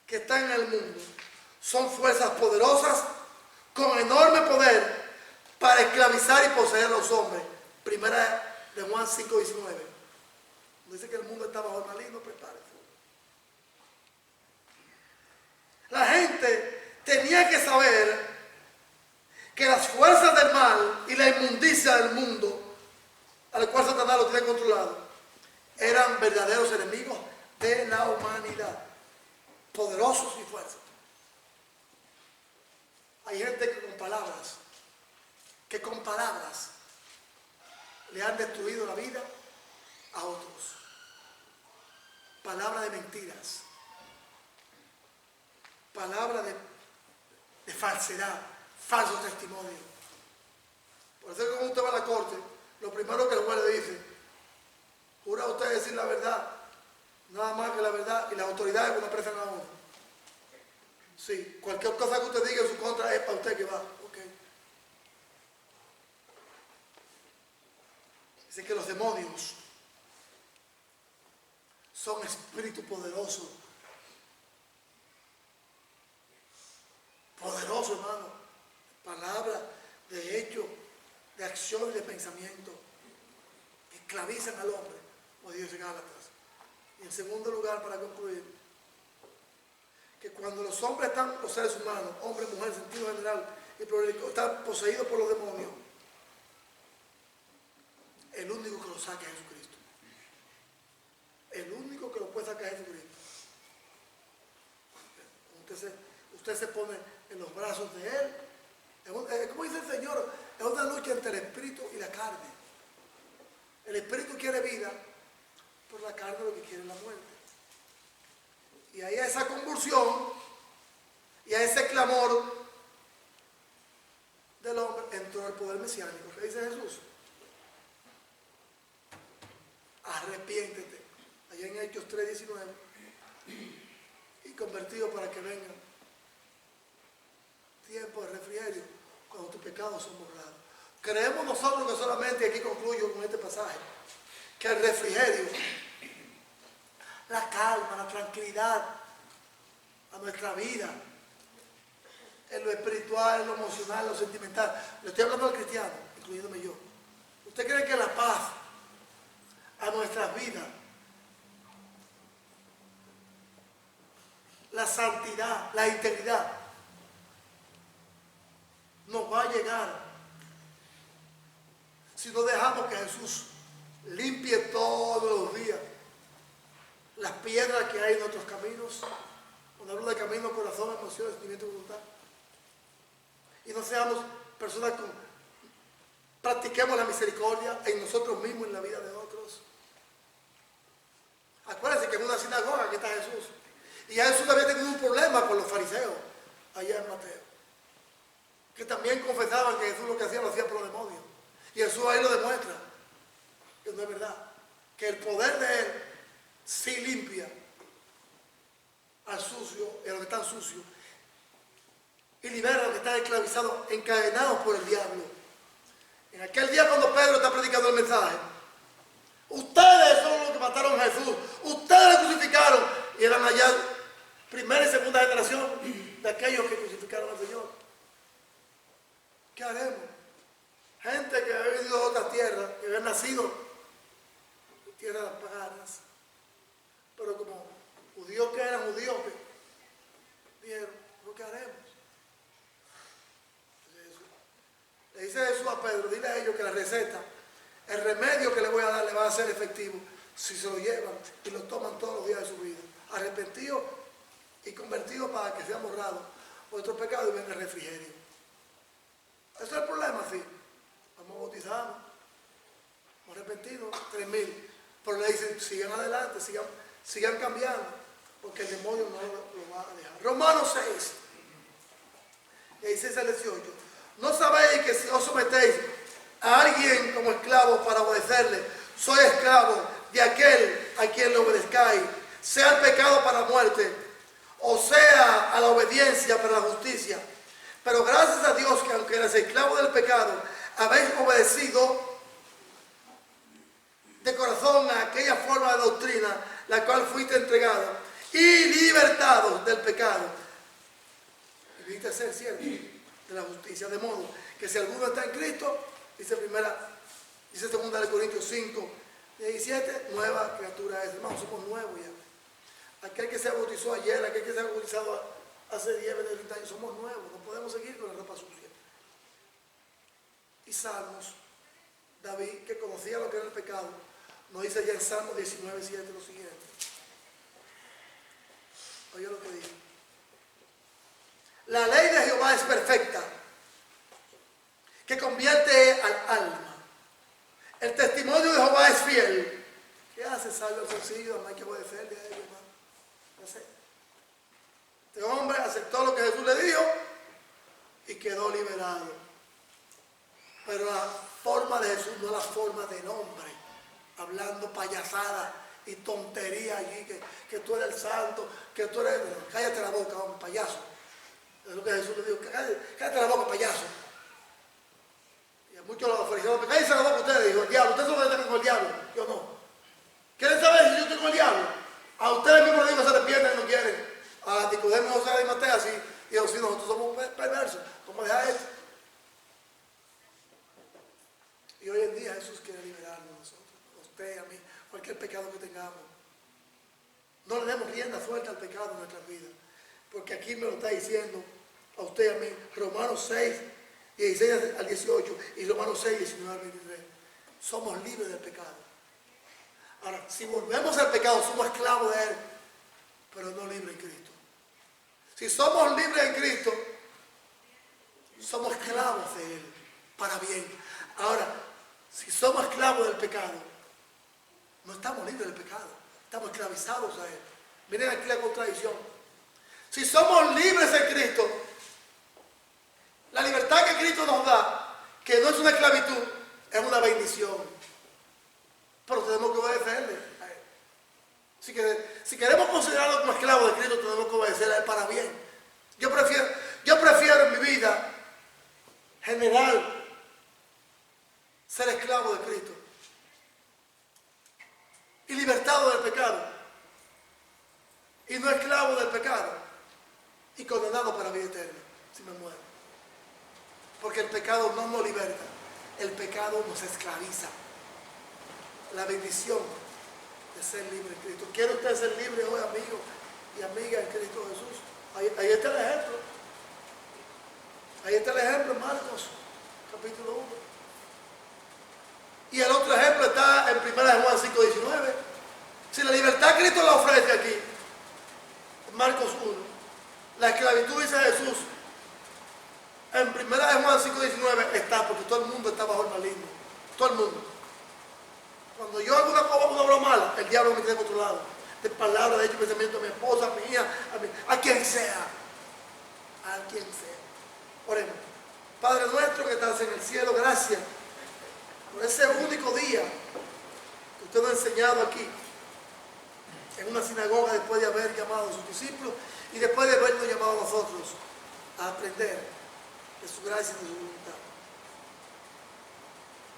que están en el mundo son fuerzas poderosas con enorme poder para esclavizar y poseer a los hombres. Primera de Juan 5:19. Dice que el mundo está bajo el maligno, prepárese. La gente tenía que saber que las fuerzas del mal y la inmundicia del mundo, al cual Satanás lo tiene controlado, eran verdaderos enemigos de la humanidad, poderosos y fuertes. Hay gente que con palabras le han destruido la vida a otros. Palabras de mentiras, palabras de falsedad, falso testimonio. Por eso que cuando usted va a la corte, lo primero que el juez le dice: ¿jura usted decir la verdad? Nada más que la verdad, y las autoridades cuando apresan a uno. Sí, cualquier cosa que usted diga en su contra es para usted que va. Ok. Dice que los demonios son espíritus poderosos. Poderosos, hermano. Palabras, de hecho, de acción y de pensamiento. Que esclavizan al hombre, como dice Gálatas. Y en segundo lugar, para concluir, que cuando los hombres están, los seres humanos, hombres, mujeres, en sentido general, y están poseídos por los demonios, el único que los saca es Jesucristo. El único que lo puede sacar es Jesucristo. Usted se pone en los brazos de Él. Como dice el Señor, es una lucha entre el espíritu y la carne. El espíritu quiere vida, pero la carne lo que quiere es la muerte. Y ahí a esa convulsión y a ese clamor del hombre entró el poder mesiánico. ¿Qué dice Jesús? Arrepiéntete, allá en Hechos 3:19, y convertido para que venga tiempo de refrigerio cuando tus pecados son borrados. Creemos nosotros que solamente, aquí concluyo con este pasaje, que el refrigerio, la calma, la tranquilidad a nuestra vida, en lo espiritual, en lo emocional, en lo sentimental. Le estoy hablando al cristiano, incluyéndome yo. ¿Usted cree que la paz a nuestras vidas, la santidad, la integridad, nos va a llegar si no dejamos que Jesús limpie todos los días las piedras que hay en nuestros caminos? Cuando hablo de camino, corazón, emoción, sentimiento y voluntad. Y no seamos personas que practiquemos la misericordia en nosotros mismos y en la vida de otros. Acuérdense que en una sinagoga aquí está Jesús. Y ya Jesús había tenido un problema con los fariseos allá en Mateo, que también confesaban que Jesús lo que hacía lo hacía por los demonios. Y Jesús ahí lo demuestra, que no es verdad, que el poder de Él sí limpia al sucio y a los que están sucios, y libera a los que están esclavizados, encadenados por el diablo. En aquel día cuando Pedro está predicando el mensaje, ustedes son los que mataron a Jesús, ustedes lo crucificaron, y eran allá primera y segunda generación de aquellos que crucificaron al Señor. ¿Qué haremos? Gente que había venido de otras tierras, que había nacido en tierras paganas, pero como judíos que eran judíos, dijeron: ¿qué haremos? Le dice Jesús a Pedro: dile a ellos que la receta, el remedio que le voy a dar, le va a ser efectivo si se lo llevan y lo toman todos los días de su vida, arrepentidos y convertidos, para que sean borrados vuestros pecados y venga el refrigerio. Ese es el problema, sí. Vamos bautizados, hemos arrepentido, 3,000. Pero le dicen: sigan adelante, sigan cambiando, porque el demonio no lo va a dejar. Romanos 6, 16 al 18. ¿No sabéis que si os sometéis a alguien como esclavo para obedecerle, soy esclavo de aquel a quien le obedezcáis, sea el pecado para muerte, o sea a la obediencia para la justicia? Pero gracias a Dios que aunque eres esclavo del pecado, habéis obedecido de corazón a aquella forma de doctrina la cual fuiste entregado, y libertados del pecado, y viste ser siervo de la justicia. De modo que si alguno está en Cristo, dice 2 Corintios 5, 17, nueva criatura es. Hermanos, somos nuevos ya. Aquel que se bautizó ayer, aquel que se ha bautizado hace 10, 20 años, somos nuevos. No podemos seguir con la ropa sucia. Salmos, David, que conocía lo que era el pecado, nos dice ya en Salmos 19:7 lo siguiente. Oye lo que dice. La ley de Jehová es perfecta, que convierte al alma. El testimonio de Jehová es fiel. ¿Qué hace? Salve al sencillo, no hay que obedecerle a ellos, hermano. No sé. Este hombre aceptó lo que Jesús le dijo y quedó liberado. Pero la forma de Jesús no es la forma del hombre, hablando payasada y tontería allí, que tú eres el santo, que tú eres... Cállate la boca, hombre, payaso. Es lo que Jesús le dijo, cállate la boca, payaso. Y a muchos los fariseos, cállense la boca ustedes, dijo el diablo, ustedes son los que están con el diablo, yo no. ¿Quieren saber si yo estoy con el diablo? A ustedes mismos digo que se arrepienten y no quieren. A Nicodemo, José y Mateo, así, y dijo, si nosotros somos perversos, ¿cómo dejar esto? Y hoy en día Jesús quiere liberarnos a nosotros, a usted, a mí, cualquier pecado que tengamos. No le demos rienda suelta al pecado en nuestras vidas, porque aquí me lo está diciendo a usted y a mí, Romanos 6, 16 al 18 y Romanos 6, 19 al 23. Somos libres del pecado. Ahora, si volvemos al pecado, somos esclavos de él, pero no libres en Cristo. Si somos libres en Cristo, somos esclavos de él, para bien. Ahora, si somos esclavos del pecado, no estamos libres del pecado, estamos esclavizados a él. Miren aquí la contradicción. Si somos libres en Cristo, la libertad que Cristo nos da, que no es una esclavitud, es una bendición. Pero tenemos que obedecerle a él. Si queremos considerarlo como esclavos de Cristo, tenemos que obedecerle a él para bien. Yo prefiero en mi vida general ser esclavo de Cristo y libertado del pecado, y no esclavo del pecado y condenado para vida eterna si me muero. Porque el pecado no nos liberta, el pecado nos esclaviza. La bendición de ser libre en Cristo. ¿Quiere usted ser libre hoy, amigo y amiga en Cristo Jesús? Ahí está el ejemplo. Ahí está el ejemplo en Marcos, capítulo 1. Y el otro ejemplo está en 1 Juan 5:19. Si la libertad Cristo la ofrece aquí, en Marcos 1, la esclavitud, dice Jesús, en 1 Juan 5:19 está, porque todo el mundo está bajo el maligno. Todo el mundo. Cuando yo hago una obra mala, el diablo me tiene controlado. De palabras, de hecho, pensamiento a mi esposa, a mi hija, a quien sea. A quien sea. Oremos. Padre nuestro que estás en el cielo, gracias por ese único día que usted nos ha enseñado aquí, en una sinagoga, después de haber llamado a sus discípulos y después de habernos llamado a nosotros a aprender de su gracia y de su voluntad.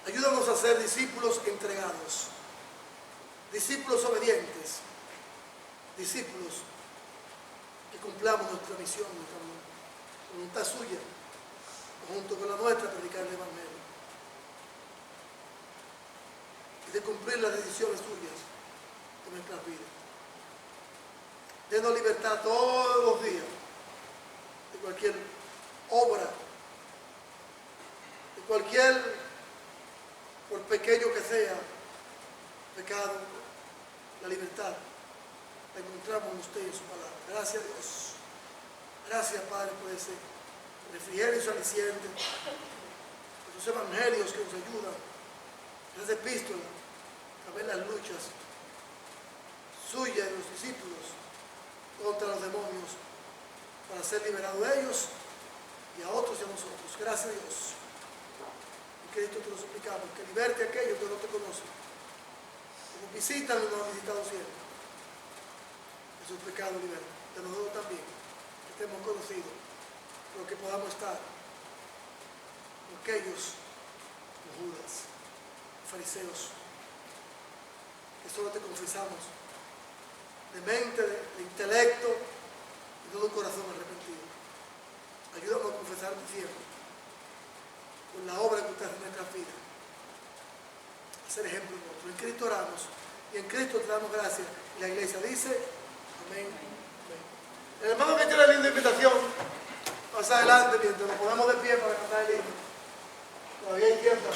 Ayúdanos a ser discípulos entregados, discípulos obedientes, discípulos que cumplamos nuestra misión, nuestra voluntad suya, junto con la nuestra, predicar el Evangelio. Y de cumplir las decisiones suyas en nuestras vidas. Denos libertad todos los días de cualquier obra, de cualquier, por pequeño que sea, pecado. La libertad la encontramos en usted y en su palabra. Gracias a Dios. Gracias, Padre, por ese refrigerio y su aliciente, por sus evangelios que nos ayudan, esas epístolas, a ver las luchas suyas y de los discípulos contra los demonios, para ser liberados de ellos y a otros y a nosotros. Gracias a Dios. En Cristo te lo suplicamos, que liberte a aquellos que no te conocen, que nos visitan y nos han visitado siempre. De sus pecados liberta. De nosotros también, que estemos conocidos, pero que podamos estar con aquellos como Judas, fariseos, que solo te confesamos de mente, de intelecto y de un corazón arrepentido. Ayúdanos a confesarte siempre con la obra que usted hace en nuestras vidas, a ser ejemplo nuestro. En Cristo oramos y en Cristo te damos gracias. Y la iglesia dice amén, amén. El hermano que tiene la linda invitación, más adelante, mientras nos ponemos de pie para cantar el himno. Todavía hay tiempo.